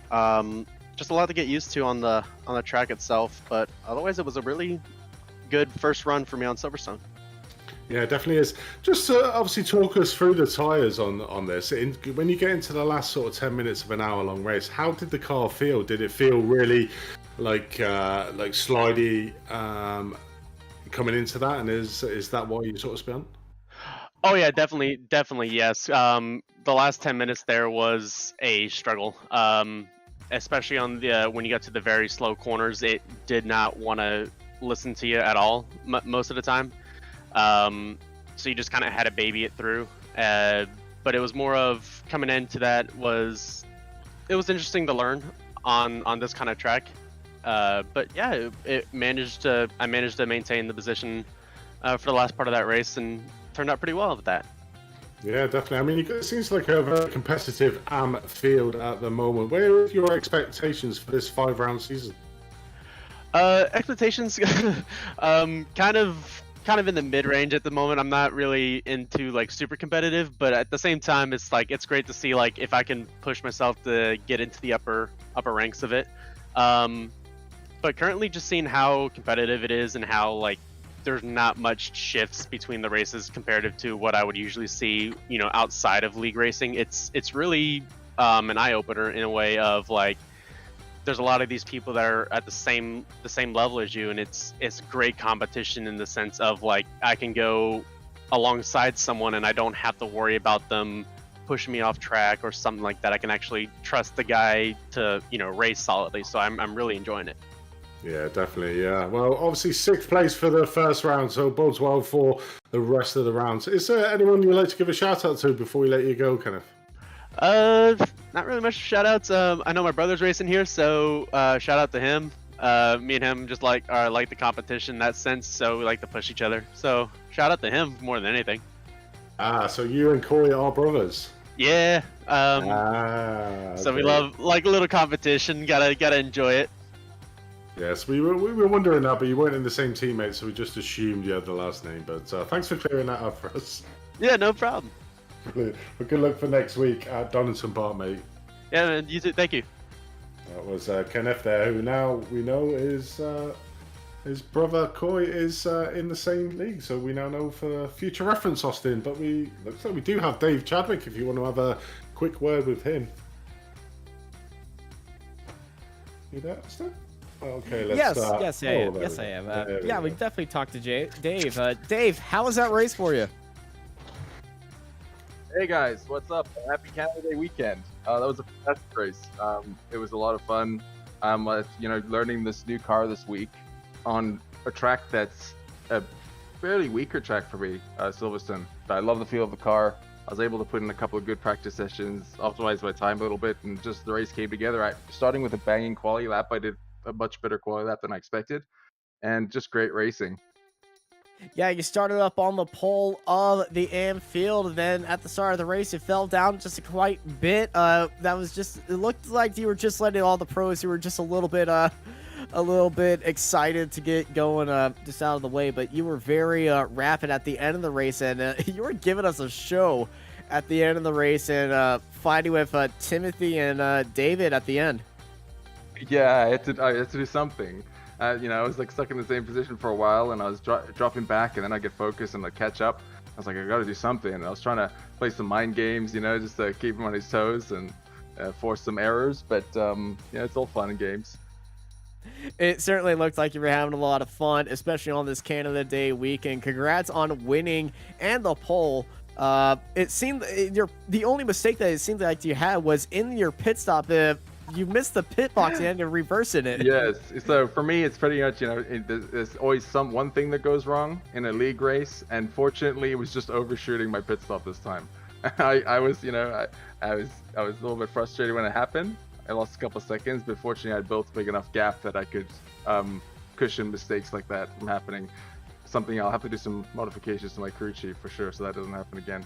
Just a lot to get used to on the track itself, but otherwise, it was a really good first run for me on Silverstone. Yeah, it definitely is. Just obviously talk us through the tyres on this. When you get into the last sort of 10 minutes of an hour-long race, how did the car feel? Did it feel really like slidey coming into that? And is that what you sort of spent? Oh yeah, definitely, yes. The last 10 minutes there was a struggle, especially on when you got to the very slow corners. It did not want to listen to you at all most of the time. So you just kind of had to baby it through. But it was more of coming into that it was interesting to learn on this kind of track. But yeah, I managed to maintain the position for the last part of that race and turned out pretty well with that. Yeah, definitely. I mean, it seems like a very competitive field at the moment. Where are your expectations for this 5-round season? Expectations, kind of in the mid-range at the moment. I'm not really into like super competitive, but at the same time, it's great to see like if I can push myself to get into the upper ranks of it. But currently, just seeing how competitive it is and how like there's not much shifts between the races comparative to what I would usually see, outside of league racing. It's really an eye-opener in a way of like there's a lot of these people that are at the same level as you, and it's great competition in the sense of like I can go alongside someone and I don't have to worry about them pushing me off track or something like that. I can actually trust the guy to, you know, race solidly. So I'm really enjoying it. Yeah, definitely. Yeah. Well, obviously 6th place for the first round, so bodes well for the rest of the rounds. Is there anyone you'd like to give a shout out to before we let you go, Kenneth? Not really much shout outs. I know my brother's racing here, so shout out to him. Me and him just like the competition in that sense, so we like to push each other. So shout out to him more than anything. So you and Corey are brothers. Yeah. Okay. So we love like a little competition. Gotta enjoy it. Yes, we were wondering that, but you weren't in the same teammate, so we just assumed you had the last name. But thanks for clearing that up for us. Yeah, no problem. Well, good luck for next week at Donington Park, mate. Yeah, man, you too. Thank you. That was Kenneth there, who now we know is his brother Coy is in the same league. So we now know for future reference, Austin. But looks like we do have Dave Chadwick if you want to have a quick word with him. You there, Austin? Okay, let's Yes, start. yes, I am. Yes, I am. Yeah, we can definitely talk to Dave. Dave, how was that race for you? Hey guys, what's up? Happy Canada Day weekend. That was a fantastic race. It was a lot of fun. Learning this new car this week on a track that's a fairly weaker track for me, Silverstone. But I love the feel of the car. I was able to put in a couple of good practice sessions, optimize my time a little bit, and just the race came together. Starting with a banging quali lap, I did a much better quali lap than I expected, and just great racing. Yeah, you started up on the pole of the AM field, and then at the start of the race, it fell down just a quite bit. It looked like you were just letting all the pros who were just a little bit excited to get going just out of the way, but you were very rapid at the end of the race, and you were giving us a show at the end of the race, and fighting with Timothy and David at the end. Yeah, I had to do something. I was like stuck in the same position for a while, and I was dropping back, and then I get focused and I catch up. I was like, I got to do something, and I was trying to play some mind games, just to keep him on his toes and force some errors. But it's all fun and games. It certainly looked like you were having a lot of fun, especially on this Canada Day weekend. Congrats on winning and the pole. It seemed the only mistake that it seemed like you had was in your pit stop. You missed the pit box and you're reversing it. Yes. So for me, it's pretty much, there's always one thing that goes wrong in a league race, and fortunately, it was just overshooting my pit stop this time. I was a little bit frustrated when it happened. I lost a couple seconds, but fortunately, I built a big enough gap that I could cushion mistakes like that from happening. Something I'll have to do some modifications to my crew chief for sure, so that doesn't happen again.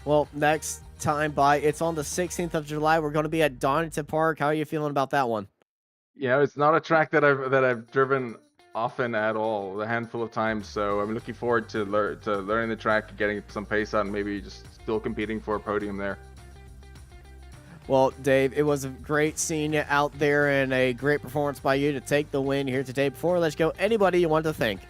Well, next time by, it's on the 16th of July. We're going to be at Donington Park. How are you feeling about that one? It's not a track that I've driven often at all, a handful of times. So I'm looking forward to learning the track, getting some pace out, and maybe just still competing for a podium there. Well, Dave, it was a great seeing you out there, and a great performance by you to take the win here today. Before we let you go, anybody you want to thank?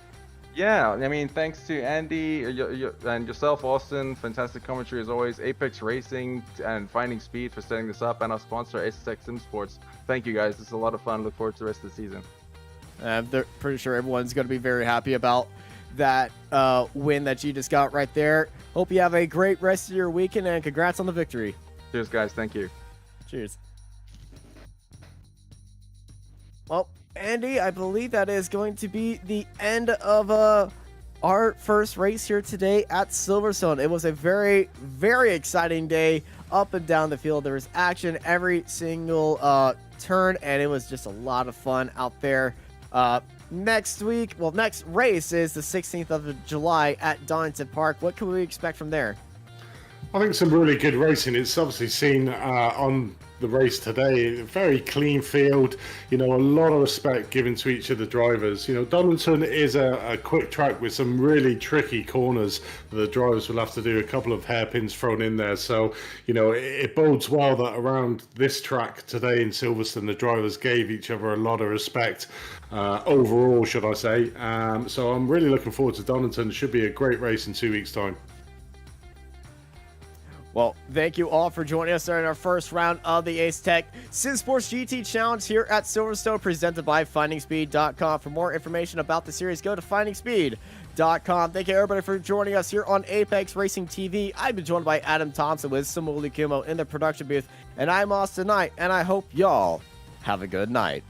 Yeah, thanks to Andy and yourself, Austin. Fantastic commentary as always. Apex Racing and FindingSpeed for setting this up, and our sponsor, Asetek SimSports. Thank you, guys. This is a lot of fun. Look forward to the rest of the season. I'm pretty sure everyone's going to be very happy about that win that you just got right there. Hope you have a great rest of your weekend, and congrats on the victory. Cheers, guys. Thank you. Cheers. Well, Andy, I believe that is going to be the end of our first race here today at Silverstone. It was a very, very exciting day up and down the field. There was action every single turn, and it was just a lot of fun out there. Next race is the 16th of July at Donington Park. What can we expect from there? I think some really good racing. It's obviously seen on the race today. Very clean field, a lot of respect given to each of the drivers. Donington is a quick track with some really tricky corners that the drivers will have to do a couple of hairpins thrown in there. So, it bodes well that around this track today in Silverstone, the drivers gave each other a lot of respect overall, should I say. So I'm really looking forward to Donington. It should be a great race in 2 weeks' time. Well, thank you all for joining us during our first round of the Asetek SimSports GT Challenge here at Silverstone, presented by FindingSpeed.com. For more information about the series, go to FindingSpeed.com. Thank you, everybody, for joining us here on Apex Racing TV. I've been joined by Adam Thompson with Samuli Kumo in the production booth, and I'm Austin Knight, and I hope y'all have a good night.